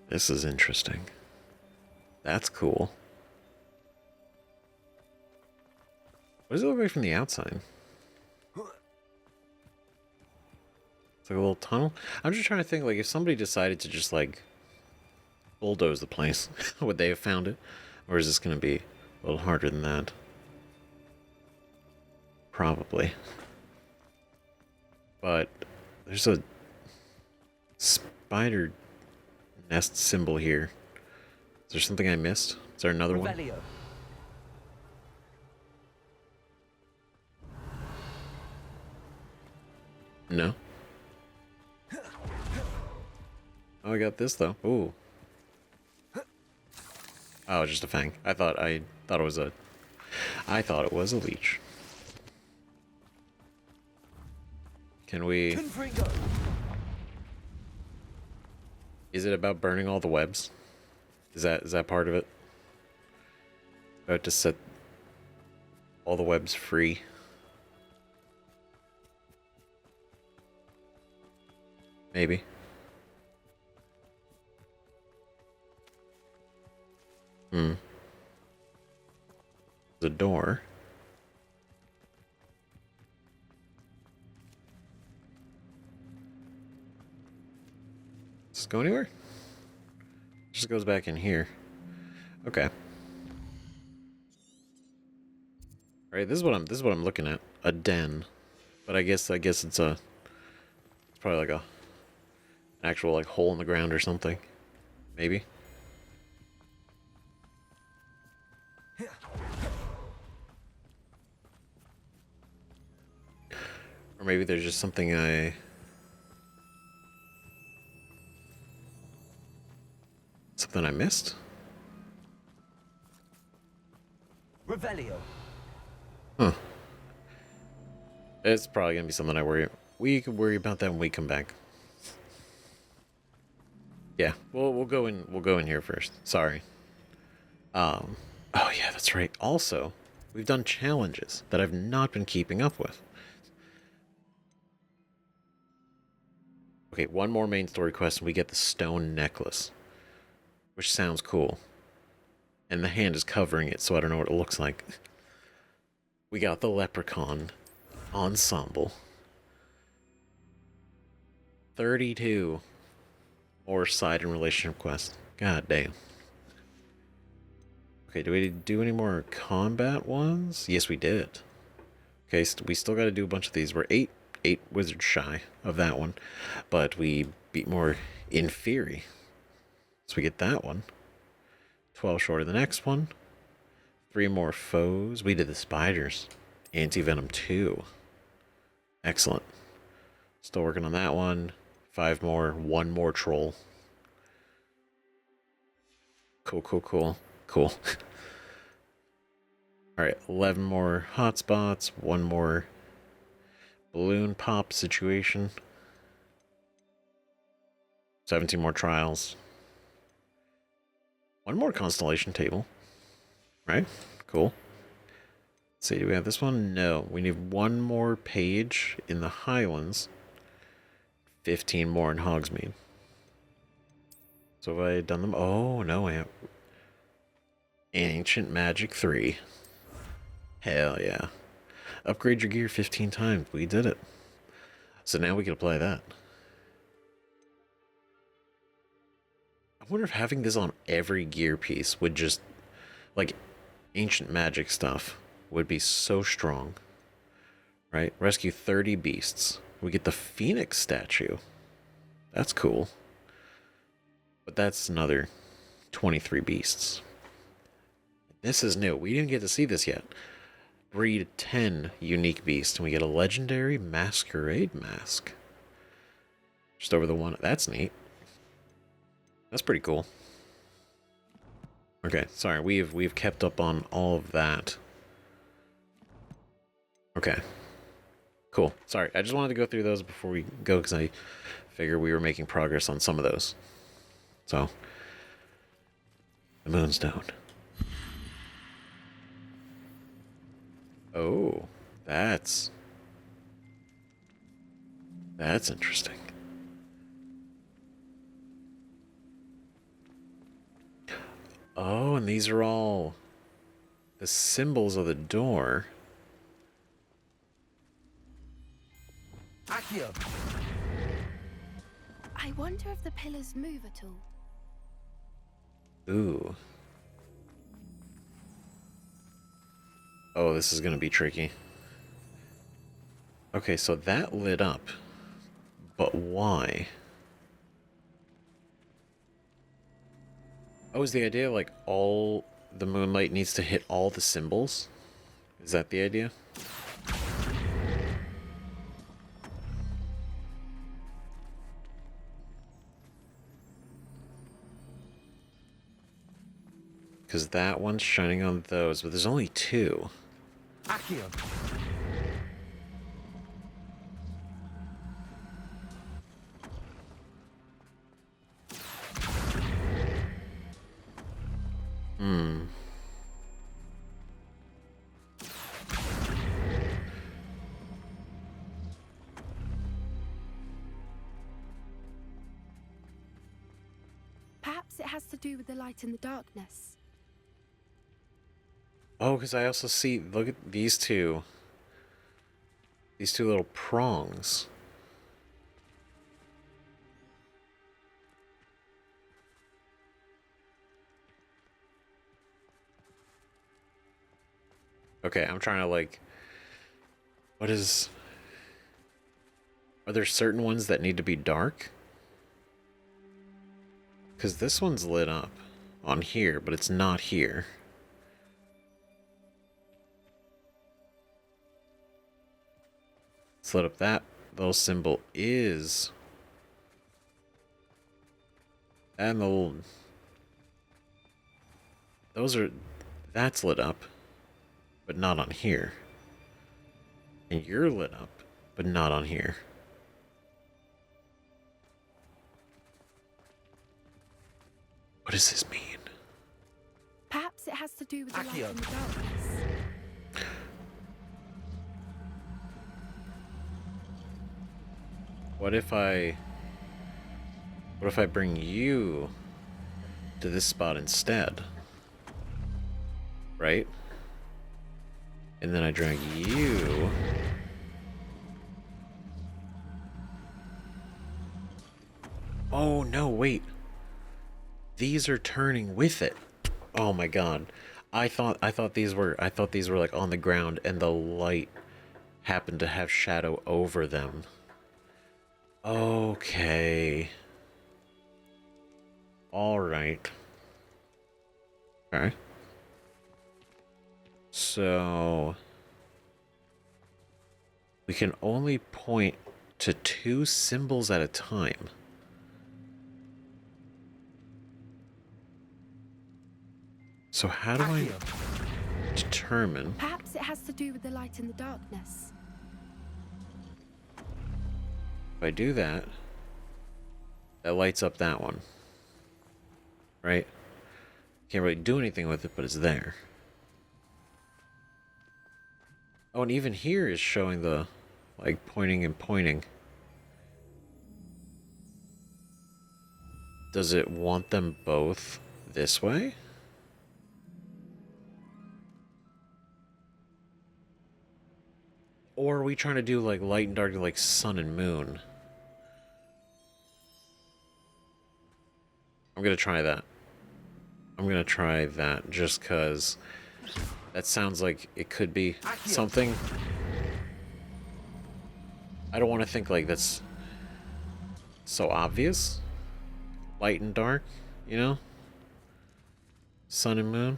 [SPEAKER 1] This is interesting. That's cool. What does it look like from the outside? It's like a little tunnel. I'm just trying to think, like, if somebody decided to just, like, bulldoze the place, would they have found it? Or is this going to be a little harder than that? Probably. But there's a spider nest symbol here. Is there something I missed? Is there another one?
[SPEAKER 4] Revelio.
[SPEAKER 1] No. Oh, I got this though. Ooh. Oh, just a fang. I thought it was a leech. Can we?
[SPEAKER 4] Confringo.
[SPEAKER 1] Is it about burning all the webs? Is that part of it? About to set all the webs free? Maybe. The door. Does this go anywhere? Just goes back in here. Okay. Alright, this is what I'm looking at. A den. But I guess it's probably like an actual like hole in the ground or something. Maybe. Or maybe there's just something I missed?
[SPEAKER 4] Revelio.
[SPEAKER 1] Huh. It's probably gonna be something we can worry about that when we come back. Yeah, we'll go in here first. Sorry. Oh yeah, that's right. Also, we've done challenges that I've not been keeping up with. Okay, one more main story quest and we get the stone necklace. Which sounds cool. And the hand is covering it, so I don't know what it looks like. We got the leprechaun ensemble. 32 more side and relationship quests. God damn. Okay, do we do any more combat ones? Yes, we did. Okay, so we still got to do a bunch of these. We're eight wizards shy of that one, but we beat more in theory. So we get that one. 12 short of the next one. 3 more foes. We did the spiders. Anti-venom 2. Excellent. Still working on that one. 5 more. 1 more troll. Cool. Alright, 11 more hotspots. 1 more balloon pop situation. 17 more trials. 1 more constellation table. Right? Cool. Let's see, do we have this one? No. We need 1 more page in the Highlands. 15 more in Hogsmeade. So have I done them? Oh, no, I have. Ancient Magic 3. Hell yeah. Upgrade your gear 15 times. We did it. So now we can apply that. I wonder if having this on every gear piece would just, like, ancient magic stuff would be so strong. Right? Rescue 30 beasts. We get the Phoenix statue. That's cool. But that's another 23 beasts. This is new. We didn't get to see this yet. Breed 10 unique beasts, and we get a legendary masquerade mask. Just over the one. That's neat. That's pretty cool. Okay, sorry. We've kept up on all of that. Okay. Cool. Sorry, I just wanted to go through those before we go because I figured we were making progress on some of those. So, the moon's down. Oh, that's interesting. Oh, and these are all the symbols of the door.
[SPEAKER 4] Accio!
[SPEAKER 3] I wonder if the pillars move at all.
[SPEAKER 1] Ooh. Oh, this is gonna be tricky. Okay, so that lit up. But why? Oh, is the idea like all the moonlight needs to hit all the symbols? Is that the idea? Because that one's shining on those, but there's only two.
[SPEAKER 4] Accio!
[SPEAKER 1] Hmm.
[SPEAKER 3] Perhaps it has to do with the light in the darkness.
[SPEAKER 1] Oh, because I also see, look at these two. These two little prongs. Okay, I'm trying to like... What is... Are there certain ones that need to be dark? Because this one's lit up on here, but it's not here. Let's lit up that little symbol is... And the little... Those are... That's lit up, but not on here. And you're lit up, but not on here. What does this mean?
[SPEAKER 3] Perhaps it has to do with the light
[SPEAKER 4] Accio.
[SPEAKER 3] in the darkness.
[SPEAKER 1] What if I bring you to this spot instead? Right? And then I drag you. Oh no, wait. These are turning with it. Oh my god. I thought these were like on the ground and the light happened to have shadow over them. Okay. All right. Okay. So we can only point to 2 symbols at a time. So how do I determine?
[SPEAKER 3] Perhaps it has to do with the light in the darkness.
[SPEAKER 1] If I do that, that lights up that one. Right? Can't really do anything with it, but it's there. Oh, and even here is showing the, like, pointing and pointing. Does it want them both this way? Or are we trying to do like light and dark, like sun and moon? I'm gonna try that. I'm gonna try that just cause that sounds like it could be something. I don't want to think like that's so obvious. Light and dark, you know? Sun and moon.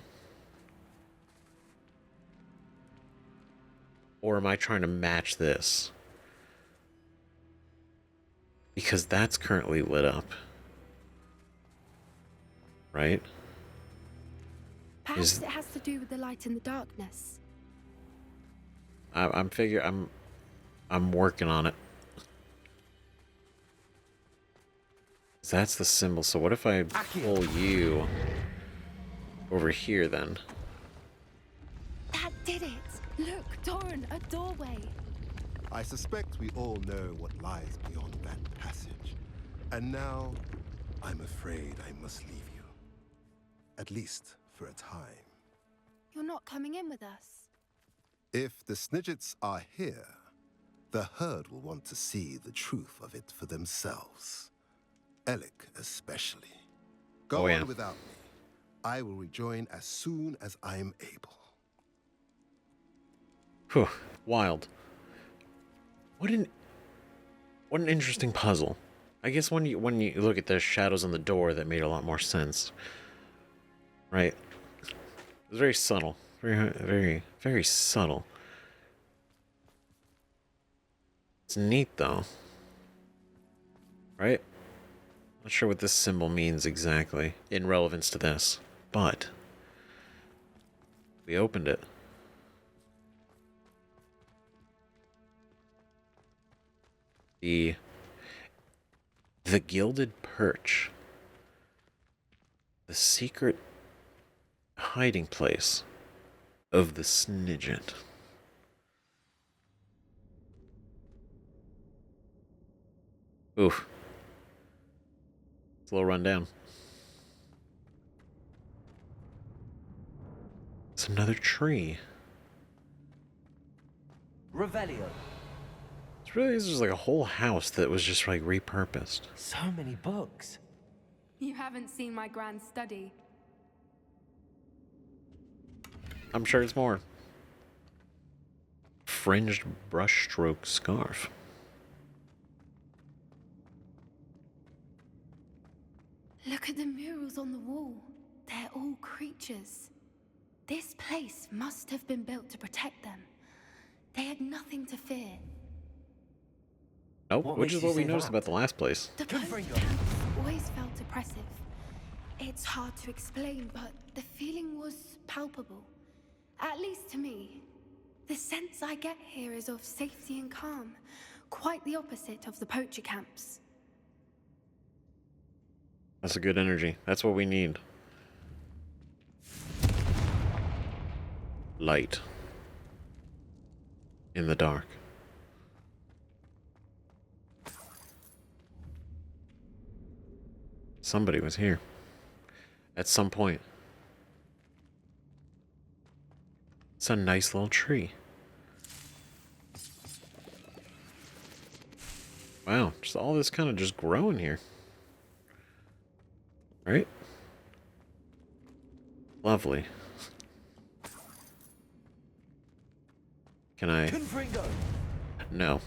[SPEAKER 1] Or am I trying to match this? Because that's currently lit up. Right?
[SPEAKER 3] Perhaps it has to do with the light in the darkness.
[SPEAKER 1] I'm working on it. That's the symbol. So what if I pull you over here then?
[SPEAKER 3] That did it! Look, Dorran, a doorway.
[SPEAKER 2] I suspect we all know what lies beyond that passage. And now, I'm afraid I must leave you. At least for a time.
[SPEAKER 3] You're not coming in with us.
[SPEAKER 2] If the Snidgets are here, the herd will want to see the truth of it for themselves. Alec especially. Go on without me. I will rejoin as soon as I'm able.
[SPEAKER 1] Whew, wild. What an interesting puzzle. I guess when you look at the shadows on the door, that made a lot more sense. Right? It was very subtle. Very, very subtle. It's neat though. Right? Not sure what this symbol means exactly in relevance to this, but we opened it. The Gilded Perch. The secret hiding place of the Snidget. Oof. It's a little rundown. It's another tree.
[SPEAKER 4] Revelio.
[SPEAKER 1] It's really just like a whole house that was just like repurposed.
[SPEAKER 4] So many books.
[SPEAKER 3] You haven't seen my grand study.
[SPEAKER 1] I'm sure it's more. Fringed brushstroke scarf.
[SPEAKER 3] Look at the murals on the wall. They're all creatures. This place must have been built to protect them. They had nothing to fear.
[SPEAKER 1] Nope,
[SPEAKER 4] What
[SPEAKER 1] which
[SPEAKER 4] makes
[SPEAKER 1] is
[SPEAKER 4] you
[SPEAKER 1] what we
[SPEAKER 4] say
[SPEAKER 1] noticed
[SPEAKER 4] that?
[SPEAKER 1] about the last place.
[SPEAKER 3] The
[SPEAKER 4] Good
[SPEAKER 3] Pope
[SPEAKER 4] Fringo.
[SPEAKER 3] camp always felt oppressive. It's hard to explain, but the feeling was palpable. At least to me. The sense I get here is of safety and calm. Quite the opposite of the poacher camps.
[SPEAKER 1] That's a good energy. That's what we need. Light. In the dark. Somebody was here. At some point. It's a nice little tree. Wow, just all this kind of just growing here. Right? Lovely. Can I?
[SPEAKER 4] Confringo.
[SPEAKER 1] No.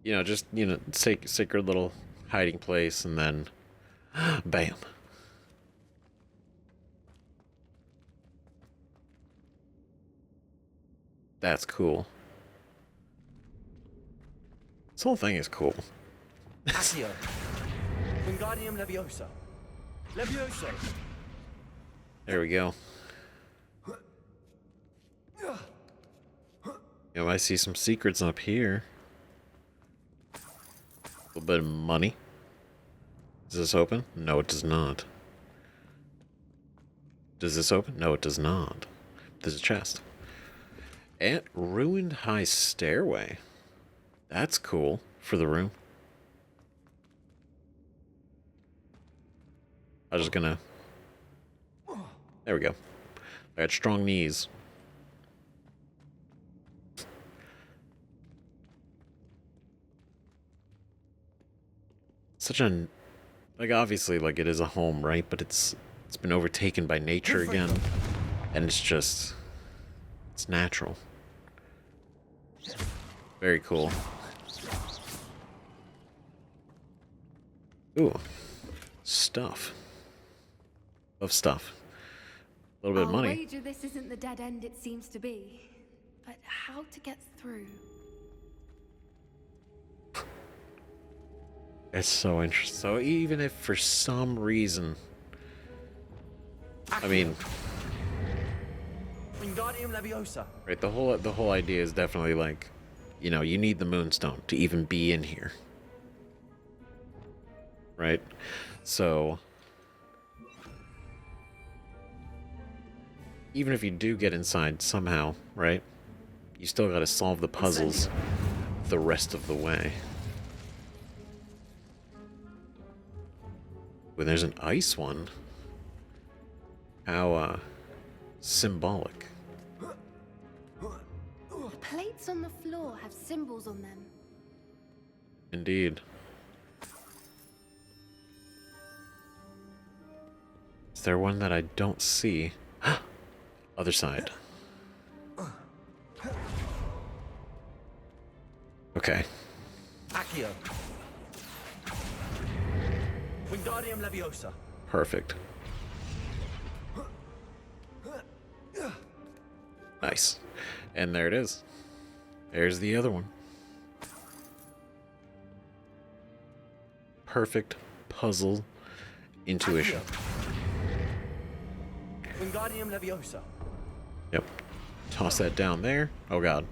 [SPEAKER 1] You know, just, you know, sacred little hiding place, and then bam. That's cool. This whole thing is cool.
[SPEAKER 4] Accio. Wingardium Leviosa. Leviosa.
[SPEAKER 1] There we go. You know, I see some secrets up here. A little bit of money. Does this open? No, it does not. Does this open? No, it does not. There's a chest. And ruined high stairway. That's cool for the room. I was just gonna... There we go. I got strong knees. such a like obviously like it is a home, right? But it's been overtaken by nature again, and it's natural. Very cool. Ooh, stuff. Love stuff. A little bit of money.
[SPEAKER 3] I'll wager this isn't the dead end it seems to be. But how to get through?
[SPEAKER 1] It's so interesting. So even if for some reason, I mean,
[SPEAKER 4] Wingardium Leviosa.
[SPEAKER 1] right? The whole idea is definitely like, you know, you need the Moonstone to even be in here, right? So even if you do get inside somehow, right? You still got to solve the puzzles the rest of the way. When there's an ice one, how symbolic.
[SPEAKER 3] The plates on the floor have symbols on them.
[SPEAKER 1] Indeed. Is there one that I don't see? Other side. Okay.
[SPEAKER 4] Accio. Wingardium Leviosa.
[SPEAKER 1] Perfect. Nice. And there it is. There's the other one. Perfect puzzle intuition.
[SPEAKER 4] Wingardium Leviosa.
[SPEAKER 1] Yep. Toss that down there. Oh god.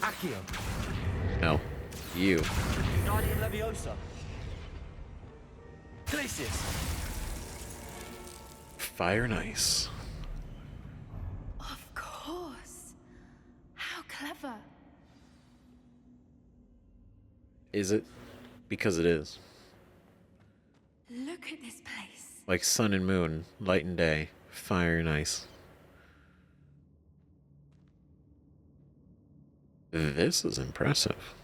[SPEAKER 4] Accio.
[SPEAKER 1] No. You.
[SPEAKER 4] Wingardium Leviosa. Glacius.
[SPEAKER 1] Fire and ice.
[SPEAKER 3] Of course. How clever.
[SPEAKER 1] Is it? Because it is.
[SPEAKER 3] Look at this place.
[SPEAKER 1] Like sun and moon, light and day, fire and ice. This is impressive.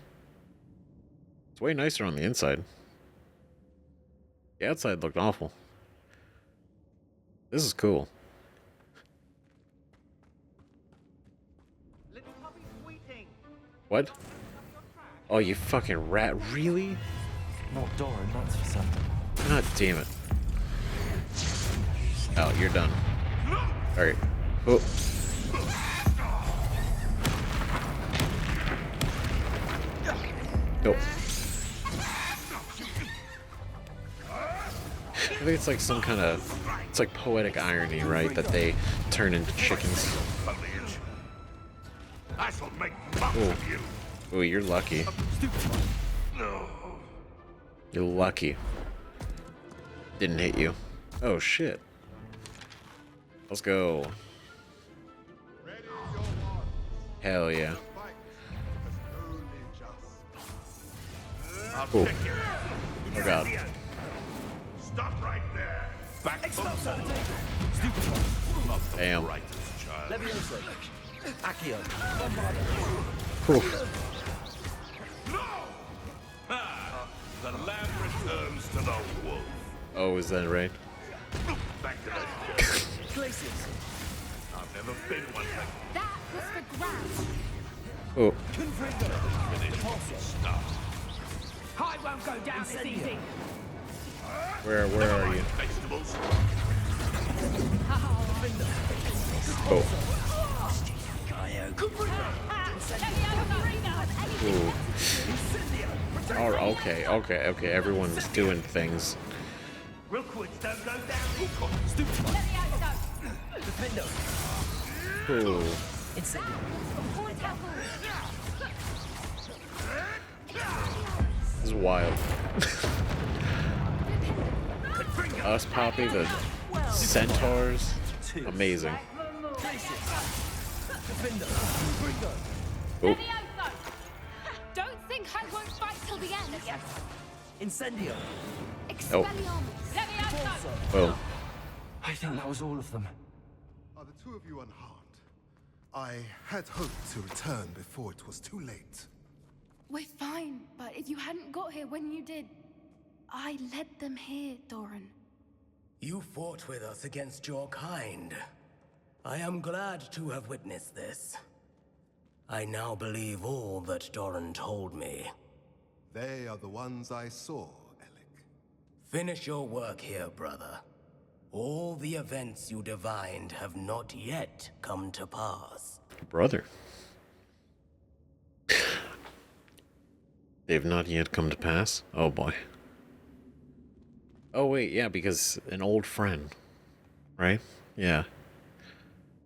[SPEAKER 1] It's way nicer on the inside. The outside looked awful. This is cool.
[SPEAKER 5] Little puppy squeaking.
[SPEAKER 1] What? Oh, you fucking rat. Really?
[SPEAKER 4] Not Dorran, that's for something.
[SPEAKER 1] God damn it. Oh, you're done. Alright. Oh. Go. I think it's like some kind of, it's like poetic irony, right? That they turn into chickens.
[SPEAKER 6] I shall make much of you.
[SPEAKER 1] Oh, you're lucky.
[SPEAKER 6] No.
[SPEAKER 1] You're lucky. Didn't hit you. Oh shit. Let's go. Hell yeah.
[SPEAKER 6] I'll
[SPEAKER 1] Cool.
[SPEAKER 6] check you.
[SPEAKER 1] Oh god.
[SPEAKER 6] Stop right there. Back from the Not the
[SPEAKER 1] Damn.
[SPEAKER 6] brightest child.
[SPEAKER 4] Leviosa. Accio.
[SPEAKER 1] Whew.
[SPEAKER 6] No! Ah, the lamb returns to the wolf.
[SPEAKER 1] Oh, is that right?
[SPEAKER 6] Back to that joke.
[SPEAKER 4] Glacius.
[SPEAKER 6] I've never been one like
[SPEAKER 3] That was for grabs.
[SPEAKER 1] Oh.
[SPEAKER 6] finished stuff.
[SPEAKER 5] I won't go down this easy.
[SPEAKER 1] Where are you?
[SPEAKER 6] Vegetables.
[SPEAKER 1] Oh. Ooh. Oh, okay. Everyone's doing things.
[SPEAKER 5] Rookwoods don't go down.
[SPEAKER 1] Ooh. This is wild. Us, Poppy, the centaurs. Amazing. Oh.
[SPEAKER 3] Don't think I won't fight till the end.
[SPEAKER 4] Incendio.
[SPEAKER 3] Expelliarmus.
[SPEAKER 1] Well,
[SPEAKER 4] I think that was all of them.
[SPEAKER 2] Are the two of you unharmed? I had hoped to return before it was too late.
[SPEAKER 3] We're fine, but if you hadn't got here when you did, I led them here, Dorran.
[SPEAKER 7] You fought with us against your kind. I am glad to have witnessed this. I now believe all that Dorran told me.
[SPEAKER 2] They are the ones I saw, Alec.
[SPEAKER 7] Finish your work here, brother. All the events you divined have not yet come to pass.
[SPEAKER 1] Brother. They've not yet come to pass? Oh boy. Oh wait, yeah, because an old friend. Right? Yeah.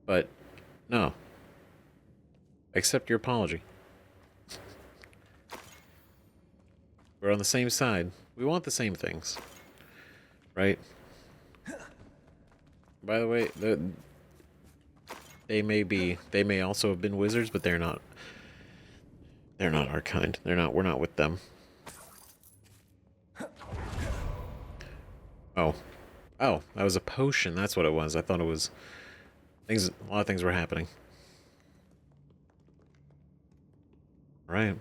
[SPEAKER 1] But, no. Accept your apology. We're on the same side. We want the same things. Right? By the way, they may also have been wizards, but they're not our kind. We're not with them. Oh. Oh, that was a potion. That's what it was. I thought it was a lot of things were happening. Right.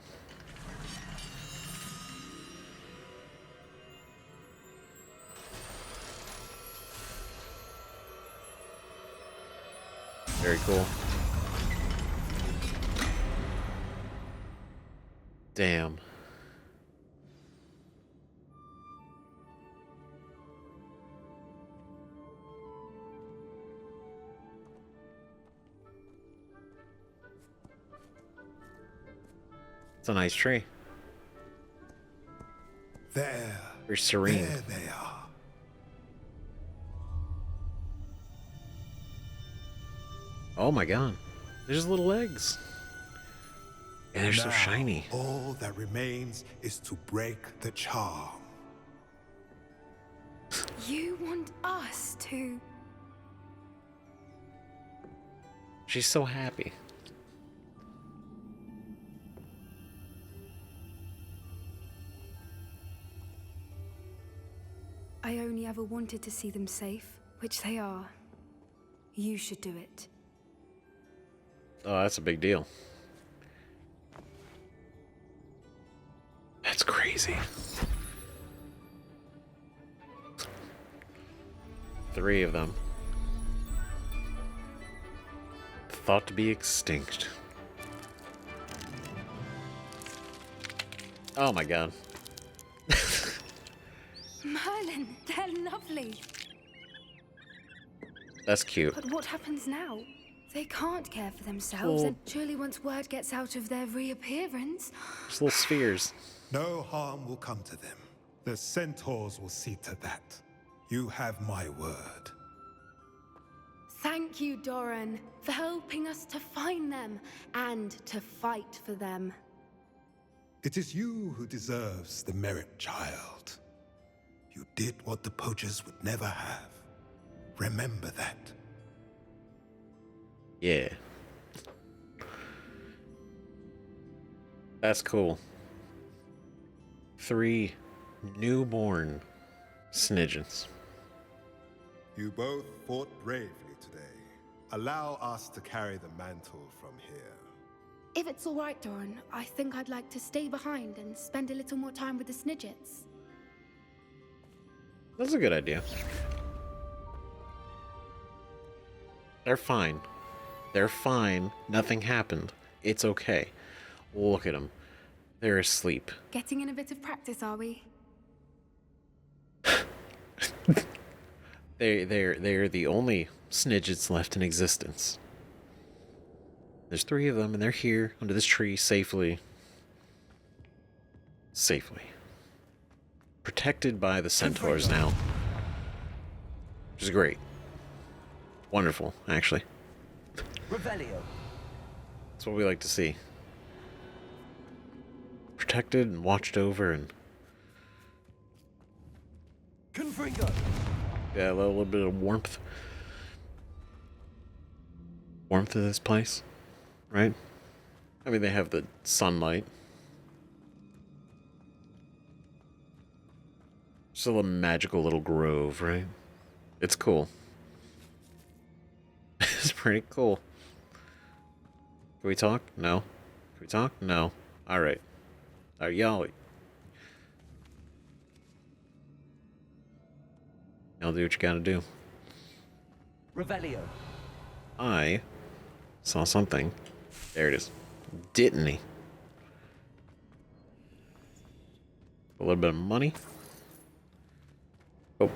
[SPEAKER 1] Very cool. Damn. It's a nice tree.
[SPEAKER 2] There.
[SPEAKER 1] Very serene.
[SPEAKER 2] There they are.
[SPEAKER 1] Oh my god. There's little legs. And they're so
[SPEAKER 2] Now,
[SPEAKER 1] shiny.
[SPEAKER 2] All that remains is to break the charm.
[SPEAKER 3] You want us to...
[SPEAKER 1] She's so happy.
[SPEAKER 3] I only ever wanted to see them safe, which they are. You should do it.
[SPEAKER 1] Oh, that's a big deal. That's crazy. 3 of them. Thought to be extinct. Oh my god.
[SPEAKER 3] Merlin, they're lovely.
[SPEAKER 1] That's cute.
[SPEAKER 3] But what happens now? They can't care for themselves,
[SPEAKER 1] Well-
[SPEAKER 3] and surely once word gets out of their reappearance...
[SPEAKER 1] Just little spheres.
[SPEAKER 2] No harm will come to them. The centaurs will see to that. You have my word.
[SPEAKER 3] Thank you, Dorran, for helping us to find them and to fight for them.
[SPEAKER 2] It is you who deserves the merit, child. You did what the poachers would never have. Remember that.
[SPEAKER 1] Yeah. That's cool. 3 newborn Snidgets.
[SPEAKER 2] You both fought bravely today. Allow us to carry the mantle from here.
[SPEAKER 3] If it's all right, Dorran, I think I'd like to stay behind and spend a little more time with the Snidgets.
[SPEAKER 1] That's a good idea. They're fine. They're fine. Nothing happened. It's okay. Look at them. They're asleep.
[SPEAKER 3] Getting in a bit of practice, are we?
[SPEAKER 1] They're the only Snidgets left in existence. There's 3 of them, and they're here under this tree safely. Safely. Protected by the centaurs now. Which is great. Wonderful, actually.
[SPEAKER 5] Revelio.
[SPEAKER 1] That's what we like to see. Protected and watched over and...
[SPEAKER 5] Confringo.
[SPEAKER 1] Yeah, a little bit of warmth. Warmth of this place, right? I mean, they have the sunlight. Still a magical little grove, right? It's cool. It's pretty cool. Can we talk? No. Can we talk? No. Alright. Alright, y'all. I'll do what you gotta do.
[SPEAKER 5] Revelio.
[SPEAKER 1] I saw something. There it is. Didn't he? A little bit of money. Oh.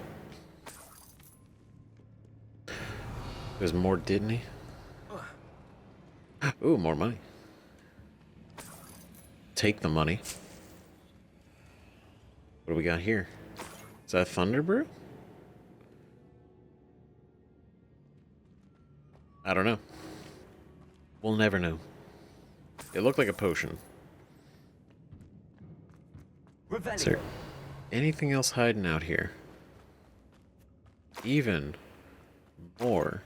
[SPEAKER 1] There's more, didn't he? Ooh, more money. Take the money. What do we got here? Is that Thunder Brew? I don't know. We'll never know. It looked like a potion. Is there
[SPEAKER 5] Revelio.
[SPEAKER 1] anything else hiding out here? Even more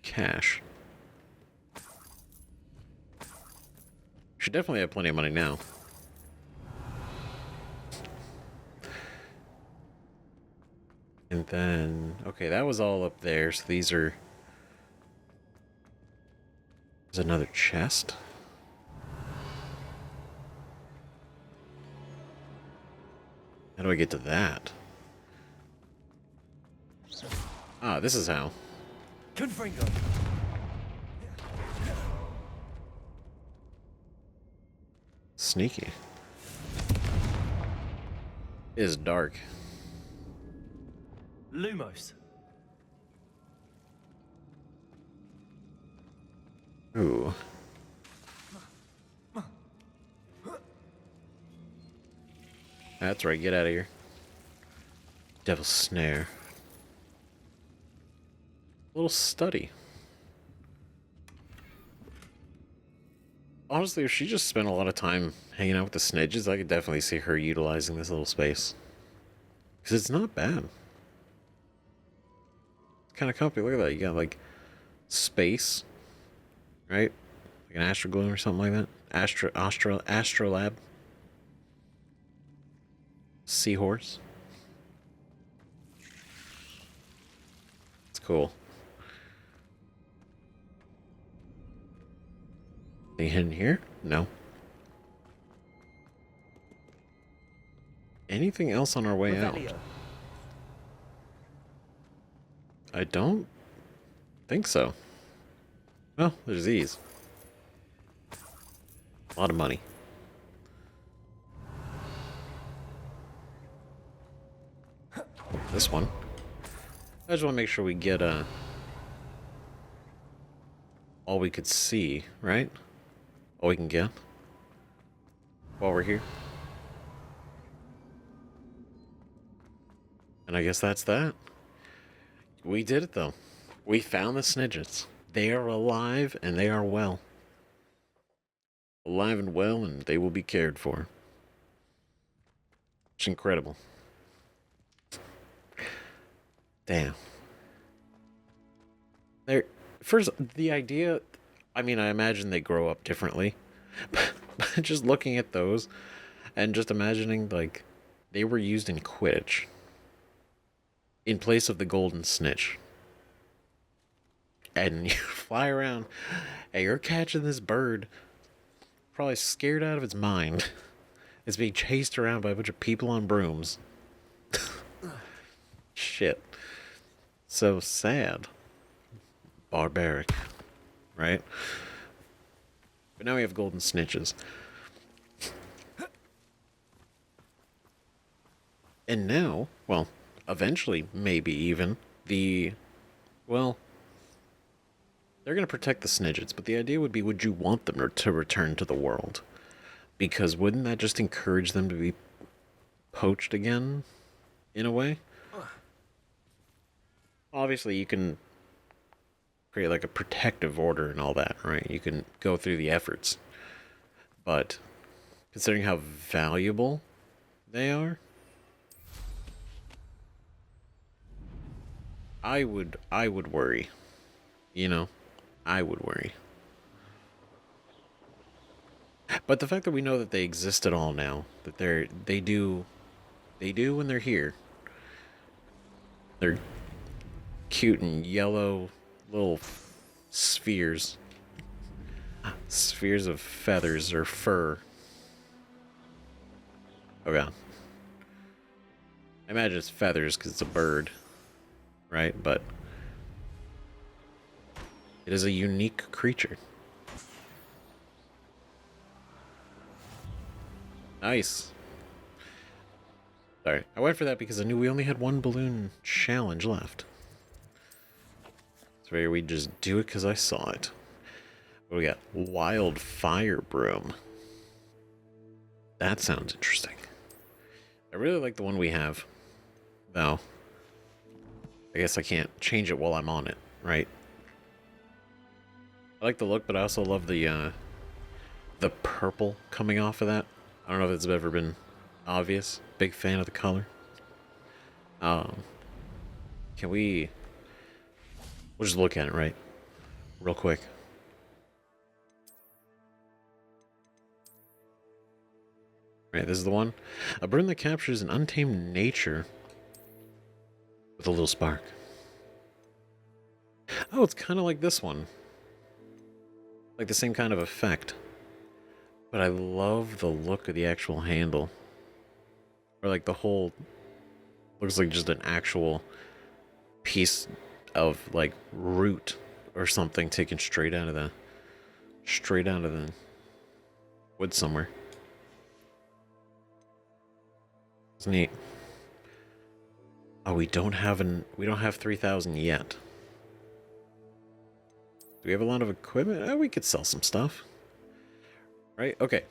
[SPEAKER 1] cash. Should definitely have plenty of money now. And then, okay, that was all up there. So these are. There's another chest. How do I get to that? Ah, this is how.
[SPEAKER 5] Confringo.
[SPEAKER 1] Sneaky. It is dark.
[SPEAKER 5] Lumos.
[SPEAKER 1] Ooh. That's right, get out of here. Devil's Snare. Little study. Honestly, if she just spent a lot of time hanging out with the Snidgets, I could definitely see her utilizing this little space. Because it's not bad. It's kind of comfy. Look at that. You got, like, space. Right? Like an Astrogloom or something like that. Astrolab. Seahorse. It's cool. Anything hidden here? No. Anything else on our way out?
[SPEAKER 5] Revelio.
[SPEAKER 1] I don't think so. Well, there's these. A lot of money. This one. I just want to make sure we get all we could see, right? All we can get while we're here. And I guess that's that. We did it though. We found the Snidgets. They are alive and they are well. Alive and well, and they will be cared for. It's incredible. Damn. They're first the idea. I mean, I imagine they grow up differently, but just looking at those and just imagining like they were used in Quidditch in place of the golden snitch. And you fly around and you're catching this bird, probably scared out of its mind. It's being chased around by a bunch of people on brooms. Shit. So sad. Barbaric. Right? But now we have golden snitches. And now, well, eventually, maybe even, well, they're going to protect the Snidgets, but the idea would be, would you want them to return to the world? Because wouldn't that just encourage them to be poached again, in a way? Obviously, you can create like a protective order and all that, right? You can go through the efforts. But considering how valuable they are, I would worry. You know? I would worry. But the fact that we know that they exist at all now, that they do when they're here. They're cute and yellow little spheres. Spheres of feathers or fur. Oh god. I imagine it's feathers because it's a bird. right? But it is a unique creature. Nice. Sorry, I went for that because I knew we only had one balloon challenge left. So maybe we just do it because I saw it. What do we got? Wildfire Broom. That sounds interesting. I really like the one we have, though. I guess I can't change it while I'm on it, right? I like the look, but I also love the purple coming off of that. I don't know if it's ever been obvious. Big fan of the color. Can we... We'll just look at it, right? Real quick. Right, this is the one. A broom that captures an untamed nature with a little spark. Oh, it's kind of like this one. Like the same kind of effect. But I love the look of the actual handle. Or like the whole... Looks like just an actual piece of like root or something taken straight out of the wood somewhere. It's neat. Oh, we don't have 3,000 yet. Do we have a lot of equipment? Oh, we could sell some stuff. Right? Okay.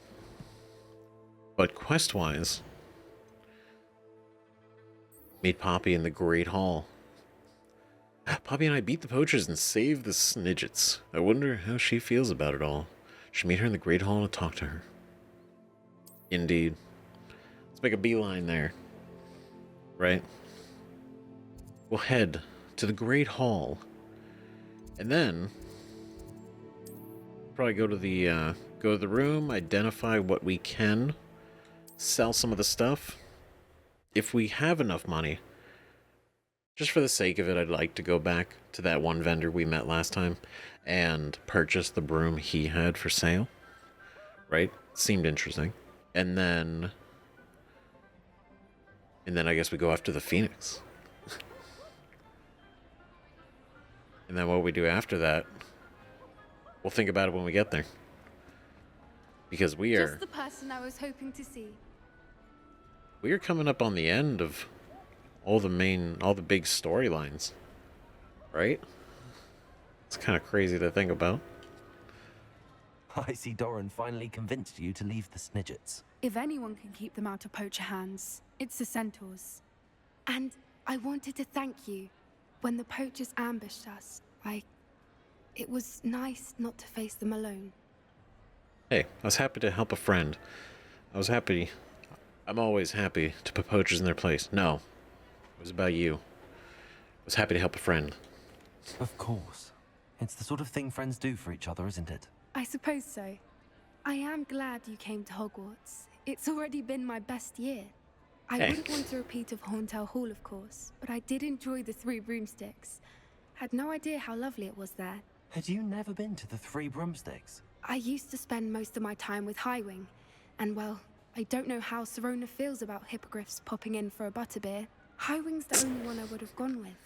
[SPEAKER 1] But quest-wise, meet Poppy in the Great Hall. Poppy and I beat the poachers and saved the Snidgets. I wonder how she feels about it all. Should meet her in the Great Hall and talk to her. Indeed. Let's make a beeline there. Right? We'll head to the Great Hall. And then probably go to the room, identify what we can, sell some of the stuff. If we have enough money, just for the sake of it, I'd like to go back to that one vendor we met last time and purchase the broom he had for sale. Right? Seemed interesting. And then I guess we go after the Phoenix. And then what we do after that, we'll think about it when we get there. Because we are...
[SPEAKER 3] Just the person I was hoping to see.
[SPEAKER 1] We are coming up on the end of all the big storylines. Right? It's kind of crazy to think about.
[SPEAKER 4] I see Dorran finally convinced you to leave the Snidgets.
[SPEAKER 3] If anyone can keep them out of poacher hands, it's the centaurs. And I wanted to thank you. When the poachers ambushed us, it was nice not to face them alone.
[SPEAKER 1] Hey, I was happy to help a friend. I'm always happy to put poachers in their place. No, it was about you. I was happy to help a friend.
[SPEAKER 4] Of course. It's the sort of thing friends do for each other, isn't it?
[SPEAKER 3] I suppose so. I am glad you came to Hogwarts. It's already been my best year. I wouldn't want a repeat of Hauntel Hall, of course, but I did enjoy the 3 broomsticks. Had no idea how lovely it was there.
[SPEAKER 4] Had you never been to the 3 broomsticks?
[SPEAKER 3] I used to spend most of my time with Highwing, and well, I don't know how Serona feels about hippogriffs popping in for a butterbeer. Highwing's the only one I would have gone with.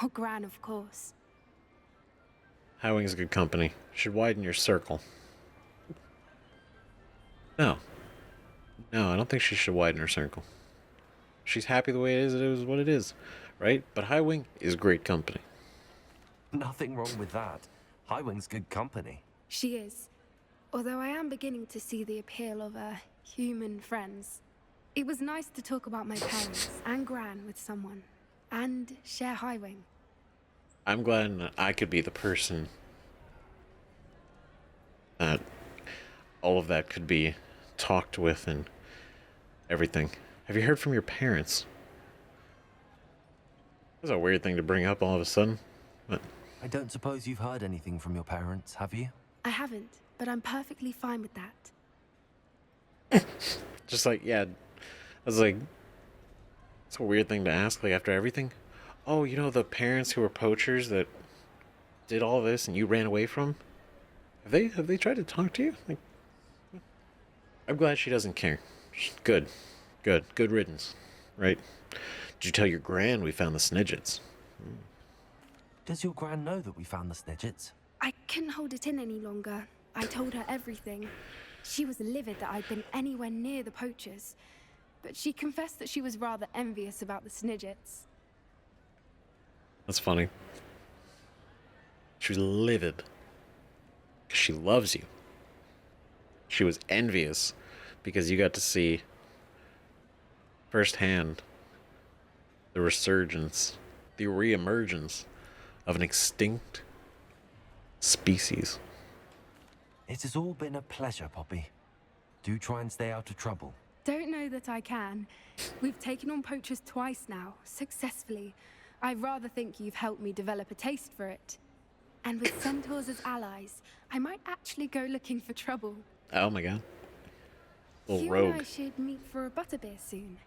[SPEAKER 3] Or Gran, of course.
[SPEAKER 1] Highwing's good company. Should widen your circle. No, I don't think she should widen her circle. She's happy the way it is what it is, right? But Highwing is great company.
[SPEAKER 4] Nothing wrong with that. Highwing's good company.
[SPEAKER 3] She is. Although I am beginning to see the appeal of human friends. It was nice to talk about my parents and Gran with someone. And share Highwing.
[SPEAKER 1] I'm glad that I could be the person that all of that could be talked with and everything. Have you heard from your parents? That's a weird thing to bring up all of a sudden. But
[SPEAKER 4] I don't suppose you've heard anything from your parents, have you?
[SPEAKER 3] I haven't, but I'm perfectly fine with that.
[SPEAKER 1] just like, yeah, I was like, it's a weird thing to ask, like, after everything. Oh, you know the parents who were poachers that did all this and you ran away from? Have they tried to talk to you? Like, I'm glad she doesn't care. Good riddance, right? Did you tell your gran we found the Snidgets?
[SPEAKER 4] Does your gran know that we found the Snidgets?
[SPEAKER 3] I couldn't hold it in any longer. I told her everything. She was livid that I'd been anywhere near the poachers, but she confessed that she was rather envious about the Snidgets.
[SPEAKER 1] That's funny. She was livid. 'Cause she loves you. She was envious because you got to see firsthand the resurgence, the reemergence of an extinct species.
[SPEAKER 4] It has all been a pleasure, Poppy. Do try and stay out of trouble.
[SPEAKER 3] Don't know that I can. We've taken on poachers twice now, successfully. I rather think you've helped me develop a taste for it. And with centaurs as allies, I might actually go looking for trouble.
[SPEAKER 1] Oh my god. Little
[SPEAKER 3] You
[SPEAKER 1] rogue.
[SPEAKER 3] and I should meet for a butterbeer soon.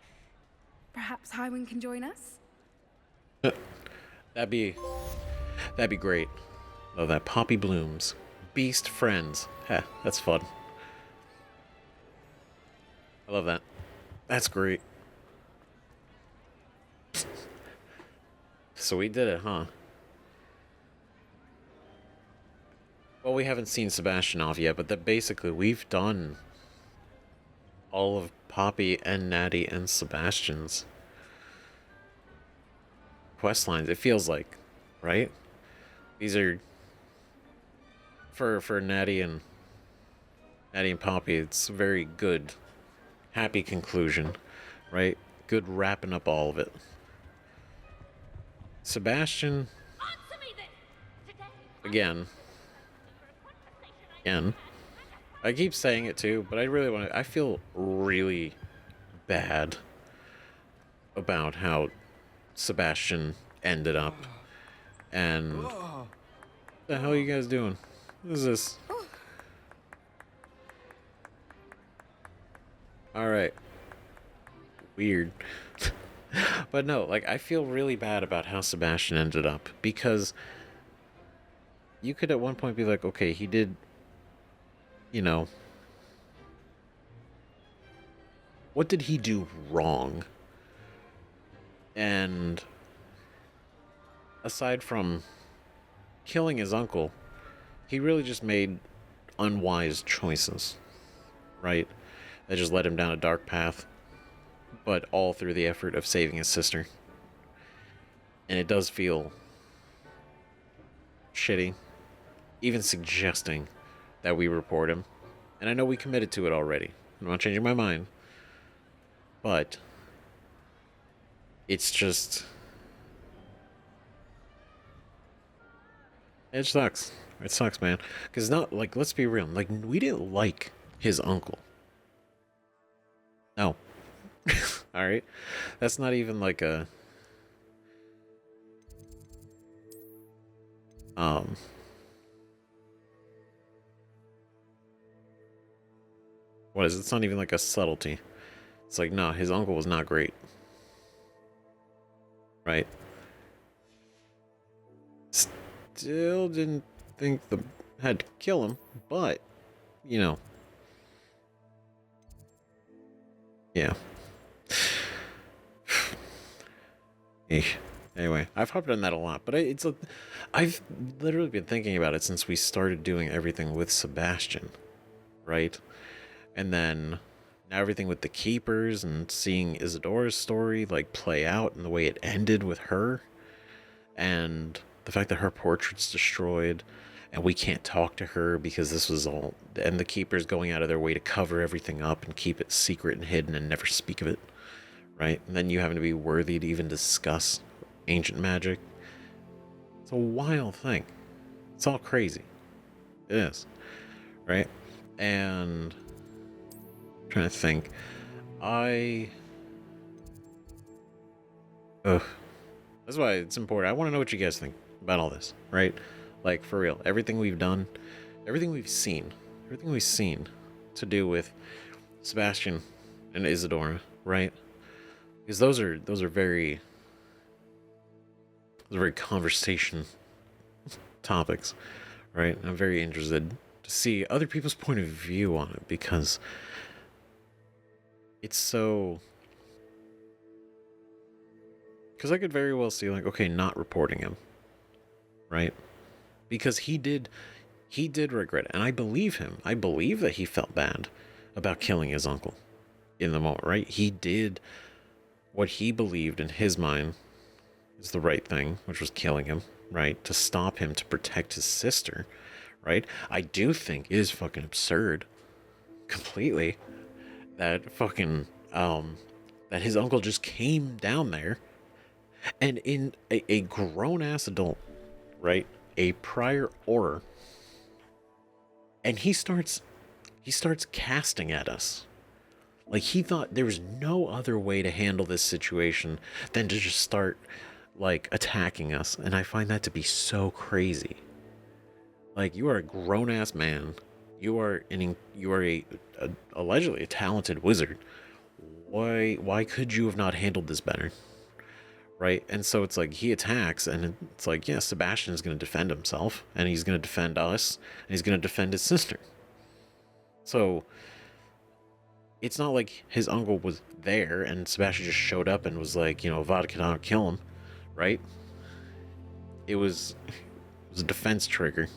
[SPEAKER 3] Perhaps Highwind can join us?
[SPEAKER 1] That'd be great. Love that. Poppy blooms. Beast friends. Heh, that's fun. I love that. That's great. So we did it, huh? Well, we haven't seen Sebastian off yet, but that basically we've done all of Poppy and Natty and Sebastian's quest lines. It feels like, right? These are for Natty and Poppy. It's a very good, happy conclusion, right? Good wrapping up all of it. Sebastian, again. I keep saying it too, but I really want to. I feel really bad about how Sebastian ended up. And what the hell are you guys doing? What is this? Alright. Weird. But no, like, I feel really bad about how Sebastian ended up. Because you could at one point be like, okay, he did, you know, what did he do wrong? And aside from killing his uncle, he really just made unwise choices, right? That just led him down a dark path, but all through the effort of saving his sister. And it does feel shitty, even suggesting that we report him. And I know we committed to it already. I'm not changing my mind. But it's just, it sucks. It sucks, man. Because not, like, let's be real. Like, we didn't like his uncle. No. Alright? That's not even like a... What is it? It's not even like a subtlety. It's like, no, his uncle was not great. Right? Still didn't think had to kill him, but, you know. Yeah. Anyway, I've harped on that a lot, but I've literally been thinking about it since we started doing everything with Sebastian, right? And then now everything with the keepers and seeing Isidora's story like play out and the way it ended with her, and the fact that her portrait's destroyed and we can't talk to her because this was all, and the keepers going out of their way to cover everything up and keep it secret and hidden and never speak of it, right? And then you having to be worthy to even discuss ancient magic. It's a wild thing. It's all crazy. It is, right? And I'm trying to think. That's why it's important. I want to know what you guys think about all this, right? Like, for real, everything we've done, everything we've seen to do with Sebastian and Isidora, right? Because those are very conversation topics, right? I'm very interested to see other people's point of view on it, because it's so... Because I could very well see, like, okay, not reporting him, right? Because he did regret it, and I believe him. I believe that he felt bad about killing his uncle in the moment, right? He did what he believed in his mind is the right thing, which was killing him, right? To stop him, to protect his sister, right? I do think it is fucking absurd, completely, that fucking, that his uncle just came down there and in a grown-ass adult, right? A prior order, and he starts casting at us. Like, he thought there was no other way to handle this situation than to just start, like, attacking us. And I find that to be so crazy. Like, you are a grown-ass man. You are a allegedly a talented wizard. Why could you have not handled this better? Right? And so it's like, he attacks, and it's like, yeah, Sebastian is going to defend himself, and he's going to defend us, and he's going to defend his sister. So it's not like his uncle was there and Sebastian just showed up and was like, you know, Vada cannot kill him, right? It was a defense trigger.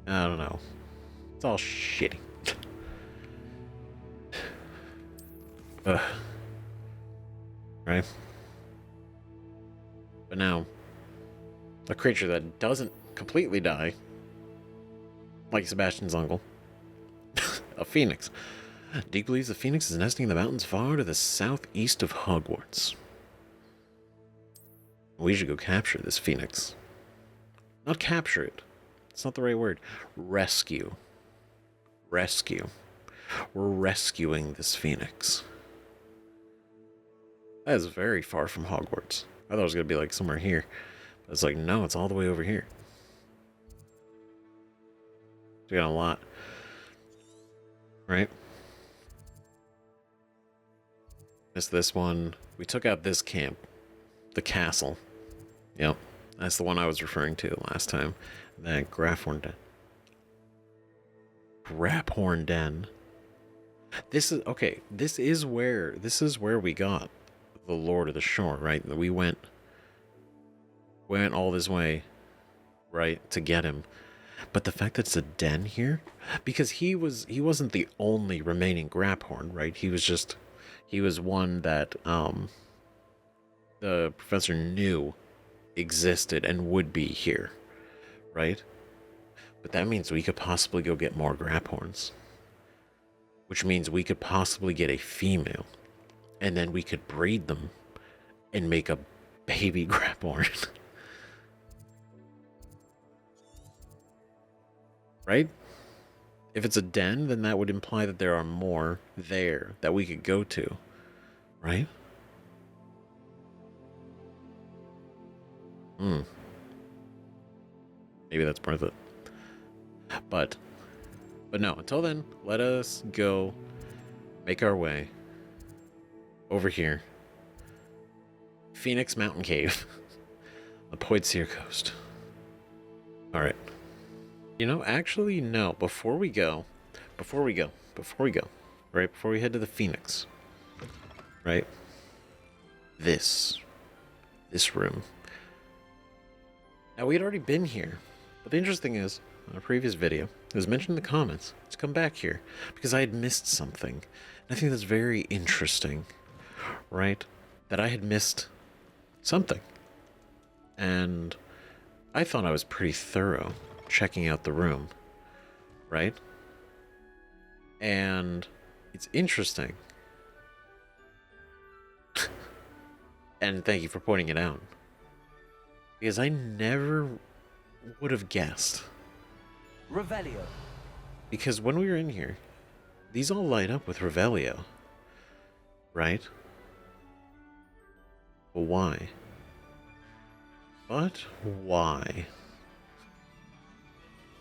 [SPEAKER 1] I don't know. It's all shitty. Right? But now, a creature that doesn't completely die, like Sebastian's uncle, a phoenix. Deke believes the phoenix is nesting in the mountains far to the southeast of Hogwarts. We should go capture this phoenix. Not capture it. It's not the right word. Rescue. Rescue. We're rescuing this phoenix. That is very far from Hogwarts. I thought it was going to be like somewhere here. But it's like, no, it's all the way over here. We got a lot. Right? Missed this one. We took out this camp. The castle. Yep. That's the one I was referring to last time. That Grafhorn Den. Graphorn Den. This is okay. This is where we got the Lord of the Shore, right? We went all this way, right, to get him. But the fact that it's a den here, because he wasn't the only remaining Graphorn, right? He was one that the professor knew existed and would be here, right? But that means we could possibly go get more Graphorns, which means we could possibly get a female, and then we could breed them and make a baby Graphorn. Right? If it's a den, then that would imply that there are more there that we could go to. Right? Maybe that's worth it. But no, until then, let us go make our way over here. Phoenix Mountain Cave. The Poidsir Coast. Alright. You know, actually, no. Before we go, right? Before we head to the Phoenix, right? This room. Now, we had already been here, but the interesting is, on a previous video, it was mentioned in the comments to come back here because I had missed something. And I think that's very interesting, right? That I had missed something. And I thought I was pretty thorough checking out the room, right? And it's interesting. And thank you for pointing it out. Because I never would have guessed.
[SPEAKER 5] Revelio.
[SPEAKER 1] Because when we were in here, these all light up with Revelio, right? But why? But why?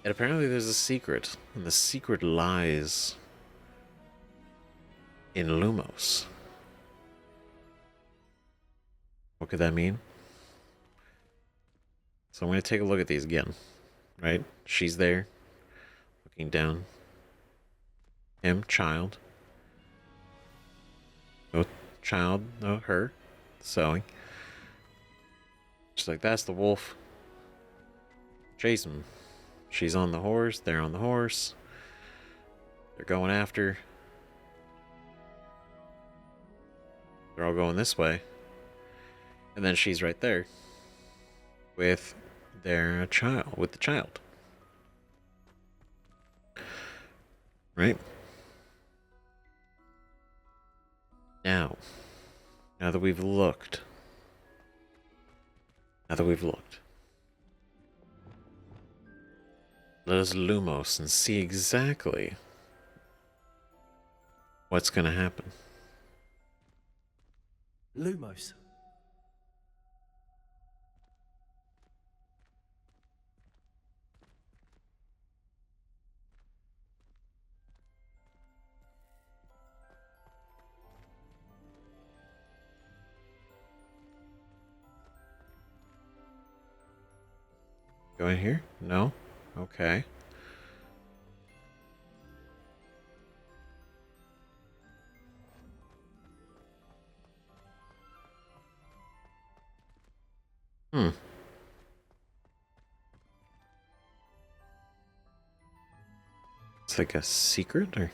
[SPEAKER 1] And apparently there's a secret, and the secret lies in Lumos. What could that mean? So I'm going to take a look at these again, right? She's there, looking down. Him, child. Oh, child, no, her, sewing. She's like, that's the wolf. Chase him. She's on the horse. They're on the horse. They're going after. They're all going this way. And then she's right there. With their child. With the child. Right? Now that we've looked. Let us Lumos and see exactly what's going to happen.
[SPEAKER 5] Lumos.
[SPEAKER 1] Go in here? No? Okay. It's like a secret, or?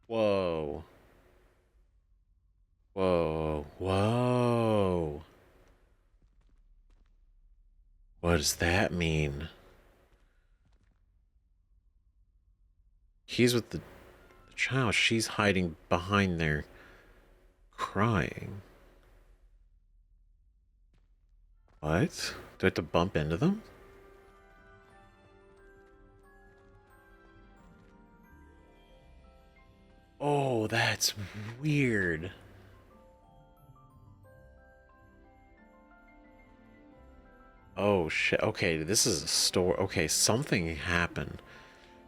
[SPEAKER 1] Whoa. Whoa. What does that mean? He's with the child. She's hiding behind there, crying. What? Do I have to bump into them? Oh, that's weird. Oh, shit. Okay, this is a store. Okay, something happened.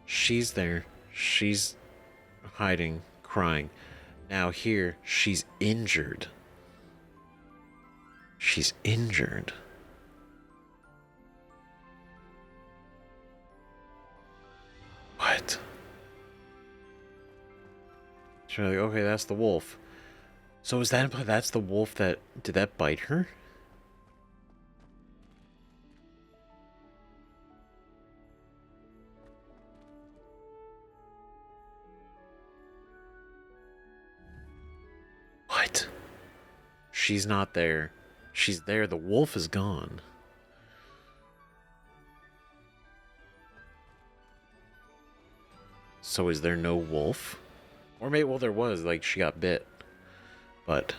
[SPEAKER 1] She's there. She's hiding, crying. Now here, she's injured. She's injured. What? She's like, okay, that's the wolf. So is that imply that's the wolf that... Did that bite her? What? She's not there. She's there. The wolf is gone. So is there no wolf? Or maybe, well, there was, like, she got bit. But...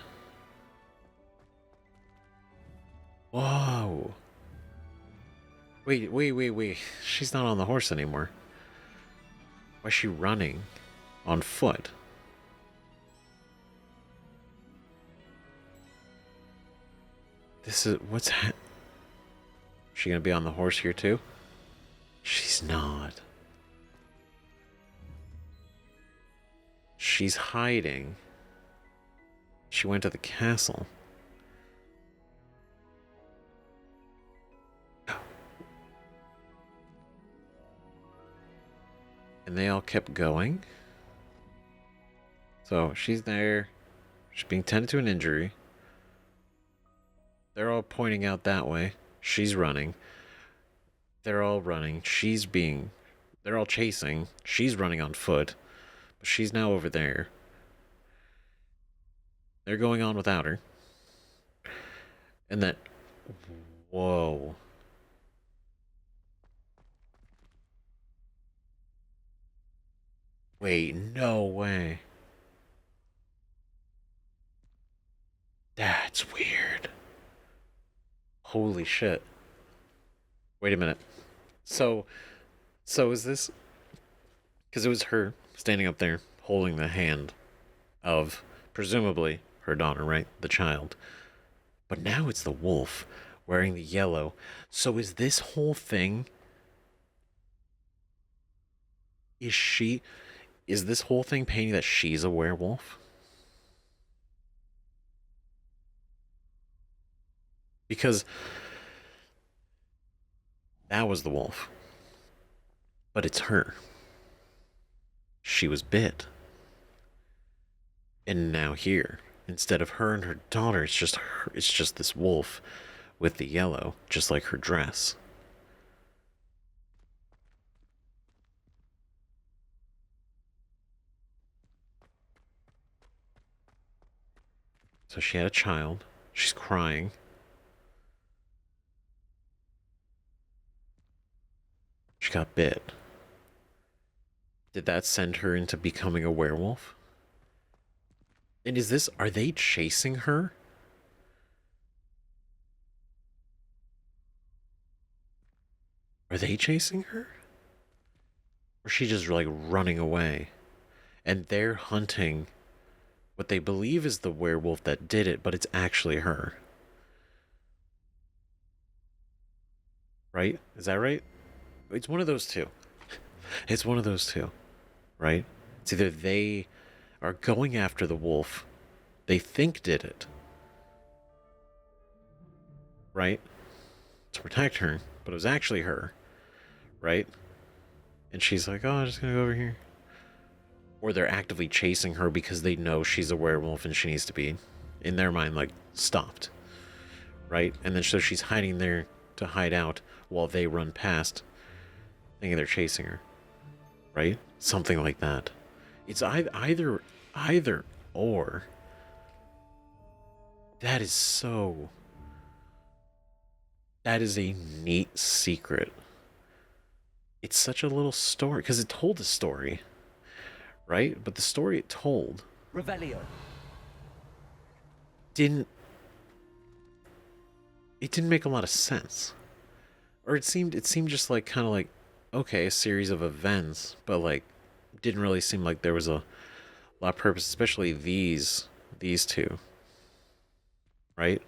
[SPEAKER 1] Whoa. Wait. She's not on the horse anymore. Why is she running on foot? This is... What's she gonna be on the horse here too? She's not. She's hiding. She went to the castle. And they all kept going. So she's there. She's being tended to an injury. They're all pointing out that way. She's running. They're all running. They're all chasing. She's running on foot. But she's now over there. They're going on without her. And that... Whoa. Wait, no way. That's weird. Holy shit. Wait a minute. So is this... Because it was her standing up there holding the hand of, presumably, her daughter, right? The child. But now it's the wolf wearing the yellow. So is this whole thing... Is this whole thing painting that she's a werewolf? Because that was the wolf. But it's her. She was bit. And now here, instead of her and her daughter, it's just her, it's just this wolf with the yellow, just like her dress. So she had a child. She's crying. She got bit. Did that send her into becoming a werewolf? And are they chasing her? Are they chasing her? Or is she just like running away? And they're hunting what they believe is the werewolf that did it, but it's actually her. Right? Is that right? It's one of those two. It's one of those two. Right? It's either they are going after the wolf they think did it. Right? To protect her, but it was actually her. Right? And she's like, oh, I'm just gonna go over here. Or they're actively chasing her because they know she's a werewolf and she needs to be, in their mind, like, stopped. Right? And then so she's hiding there to hide out while they run past, thinking they're chasing her. Right? Something like that. It's either or. That is a neat secret. It's such a little story, because it told a story, right? But the story it told
[SPEAKER 5] Revelio.
[SPEAKER 1] didn't make a lot of sense. Or it seemed just like kind of like, okay, a series of events, but like didn't really seem like there was a lot of purpose, especially these two. Right?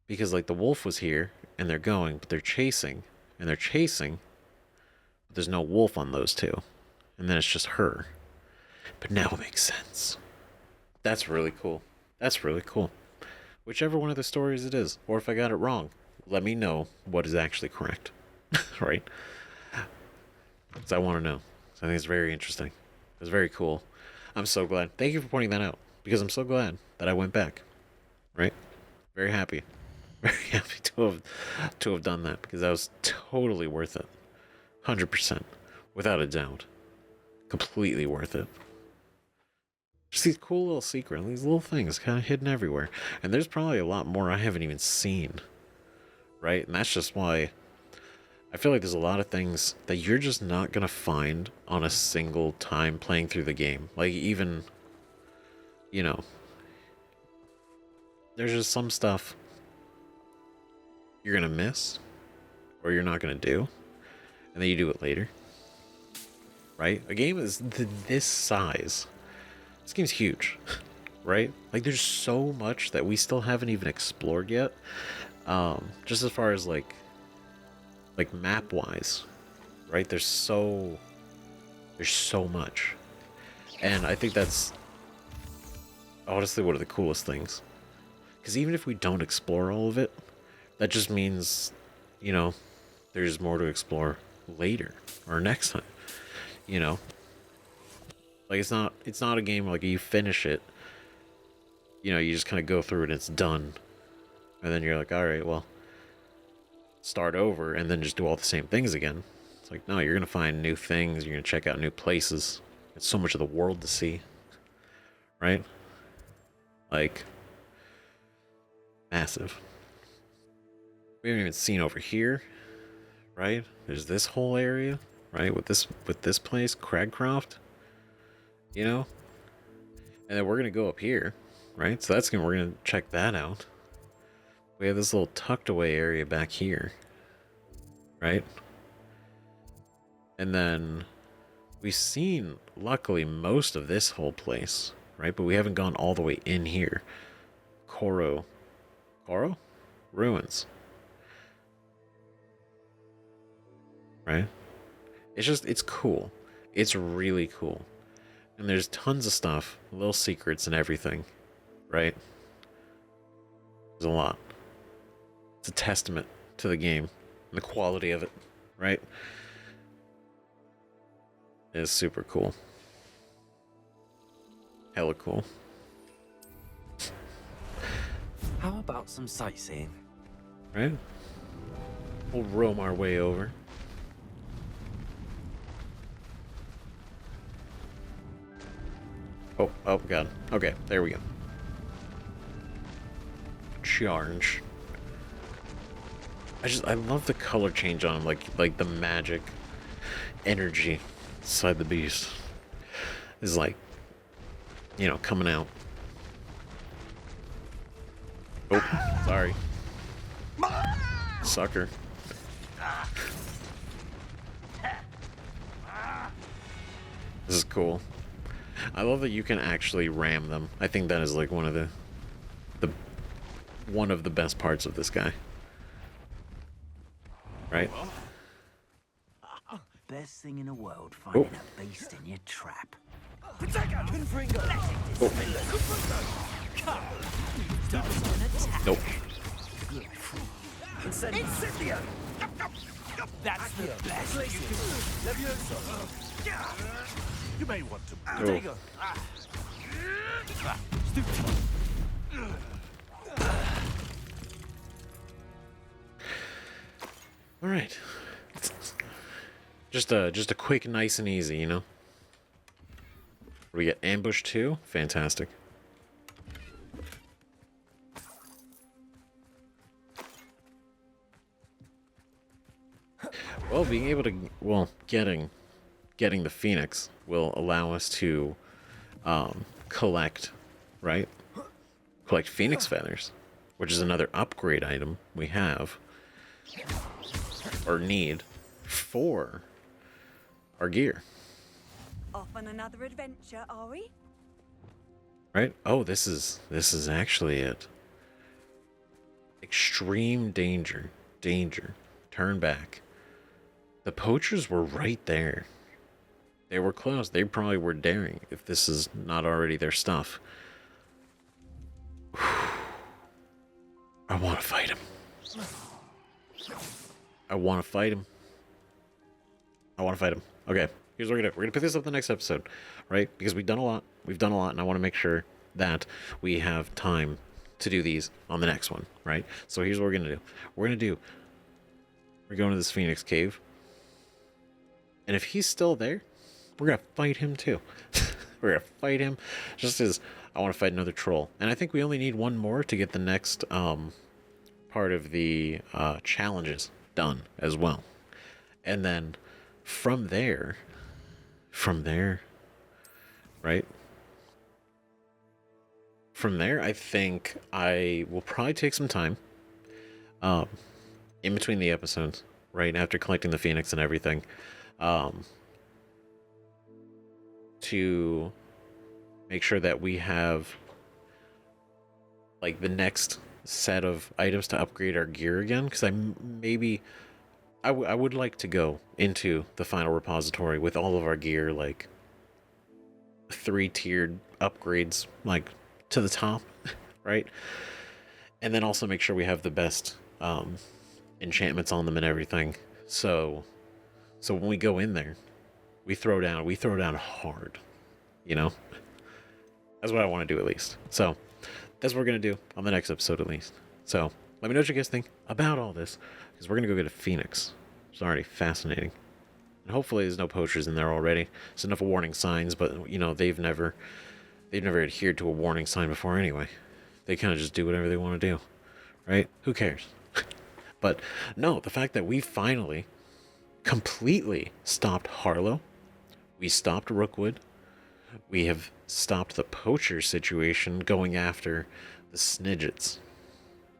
[SPEAKER 1] Because like the wolf was here and they're going, but they're chasing, but there's no wolf on those two. And then it's just her. But now it makes sense. That's really cool. That's really cool. Whichever one of the stories it is, or if I got it wrong, let me know what is actually correct. Right? Because I want to know. So I think it's very interesting. It's very cool. I'm so glad. Thank you for pointing that out. Because I'm so glad that I went back. Right? Very happy. Very happy to have done that. Because that was totally worth it. 100%. Without a doubt. Completely worth it. Just these cool little secrets, these little things kind of hidden everywhere. And there's probably a lot more I haven't even seen. Right? And that's just why I feel like there's a lot of things that you're just not going to find on a single time playing through the game. Like even, you know, there's just some stuff you're going to miss or you're not going to do. And then you do it later. Right? A game is this size. This game's huge. Right? Like there's so much that we still haven't even explored yet. Just as far as like map wise, right? There's so much. And I think that's honestly one of the coolest things. Because even if we don't explore all of it, that just means, you know, there's more to explore later or next time. You know? Like it's not a game where like you finish it, you know, you just kind of go through it and it's done. And then you're like, all right, well, start over and then just do all the same things again. It's like, no, you're going to find new things. You're going to check out new places. It's so much of the world to see. Right? Like, massive. We haven't even seen over here. Right? There's this whole area. Right? With this place, Cragcroft. You know? And then we're going to go up here. Right? So we're going to check that out. We have this little tucked away area back here. Right? And then we've seen, luckily, most of this whole place. Right? But we haven't gone all the way in here. Koro? Ruins. Right? It's cool. It's really cool. And there's tons of stuff, little secrets and everything. Right? There's a lot. It's a testament to the game and the quality of it, right? It's super cool. Hella cool.
[SPEAKER 4] How about some sightseeing?
[SPEAKER 1] Right? We'll roam our way over. Oh god. Okay, there we go. Charge. I love the color change on him, like the magic energy inside the beast is like, you know, coming out. Oh, sorry. Sucker. This is cool. I love that you can actually ram them. I think that is like one of the best parts of this guy. Right?
[SPEAKER 5] Best thing in the world, finding a beast in your trap.
[SPEAKER 1] Nope.
[SPEAKER 5] That's the best.
[SPEAKER 6] You may want to.
[SPEAKER 1] Oh. All right. Just a quick, nice and easy, you know. We get ambush 2. Fantastic. Well, being able to, getting the Phoenix will allow us to collect, right? Collect Phoenix feathers, which is another upgrade item we have or need for our gear.
[SPEAKER 8] Off on another adventure, are we?
[SPEAKER 1] Right? Oh, this is actually it. Extreme danger. Danger. Turn back. The poachers were right there. They were close. They probably were daring if this is not already their stuff. I want to fight him. I want to fight him. I want to fight him. Okay, here's what we're gonna do. We're gonna pick this up the next episode, right? Because we've done a lot. We've done a lot, and I want to make sure that we have time to do these on the next one, right? So here's what we're gonna do. We're going to this Phoenix cave, and if he's still there, we're gonna fight him too. We're gonna fight him, just as I want to fight another troll. And I think we only need one more to get the next part of the challenges done as well. And then from there, right? From there, I think I will probably take some time in between the episodes, right after collecting the Phoenix and everything, to make sure that we have like the next set of items to upgrade our gear again, because I would like to go into the final repository with all of our gear, like 3-tiered upgrades, like to the top, right? And then also make sure we have the best enchantments on them and everything. So when we go in there, we throw down hard, you know? That's what I want to do, at least. So that's what we're going to do on the next episode, at least. So let me know what you guys think about all this, because we're going to go get a Phoenix. It's already fascinating. And hopefully there's no poachers in there already. There's enough warning signs, but, you know, they've never adhered to a warning sign before anyway. They kind of just do whatever they want to do, right? Who cares? But no, the fact that we finally completely stopped Harlow, we stopped Rookwood, we have stopped the poacher situation going after the Snidgets,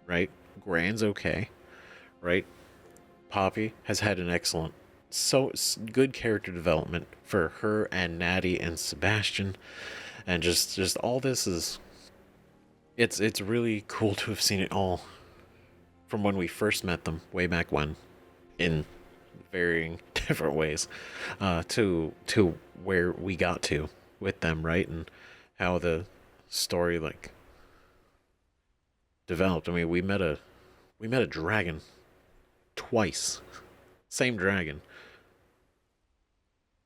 [SPEAKER 1] right? Gran's okay, right? Poppy has had an excellent, good character development for her and Natty and Sebastian, and just all this is, it's really cool to have seen it all from when we first met them way back when, in varying different ways, to where we got to with them, right? And how the story like developed. I mean, we met a dragon twice. Same dragon.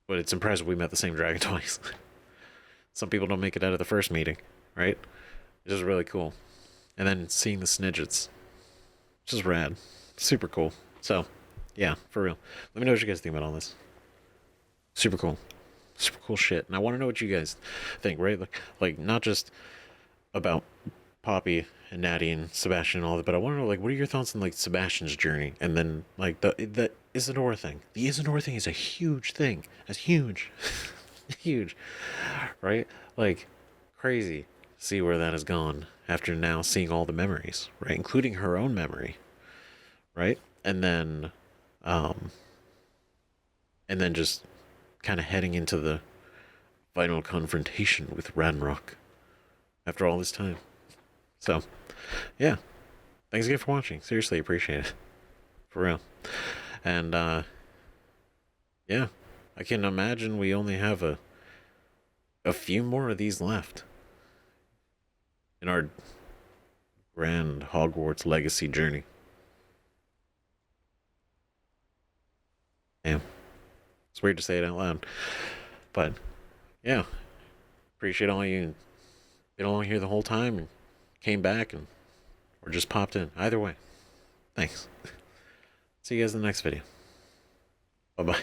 [SPEAKER 1] But it's impressive we met the same dragon twice. Some people don't make it out of the first meeting, right? It's just really cool. And then seeing the Snidgets. which is rad. Super cool. So, yeah, for real. Let me know what you guys think about all this. Super cool. Super cool shit. And I want to know what you guys think, right? Like not just about Poppy and Natty and Sebastian and all that, but I want to know, like, what are your thoughts on, like, Sebastian's journey? And then, like, the Isidora thing. The Isidora thing is a huge thing. It's huge. Huge. Right? Like, crazy. See where that has gone after now seeing all the memories, right? Including her own memory. Right? And then just kind of heading into the final confrontation with Ranrock after all this time. So, yeah. Thanks again for watching. Seriously, appreciate it. For real. And, yeah. I can imagine we only have a few more of these left in our grand Hogwarts Legacy journey. Damn. It's weird to say it out loud. But, yeah. Appreciate all you been along here the whole time and came back or just popped in. Either way. Thanks. See you guys in the next video. Bye-bye.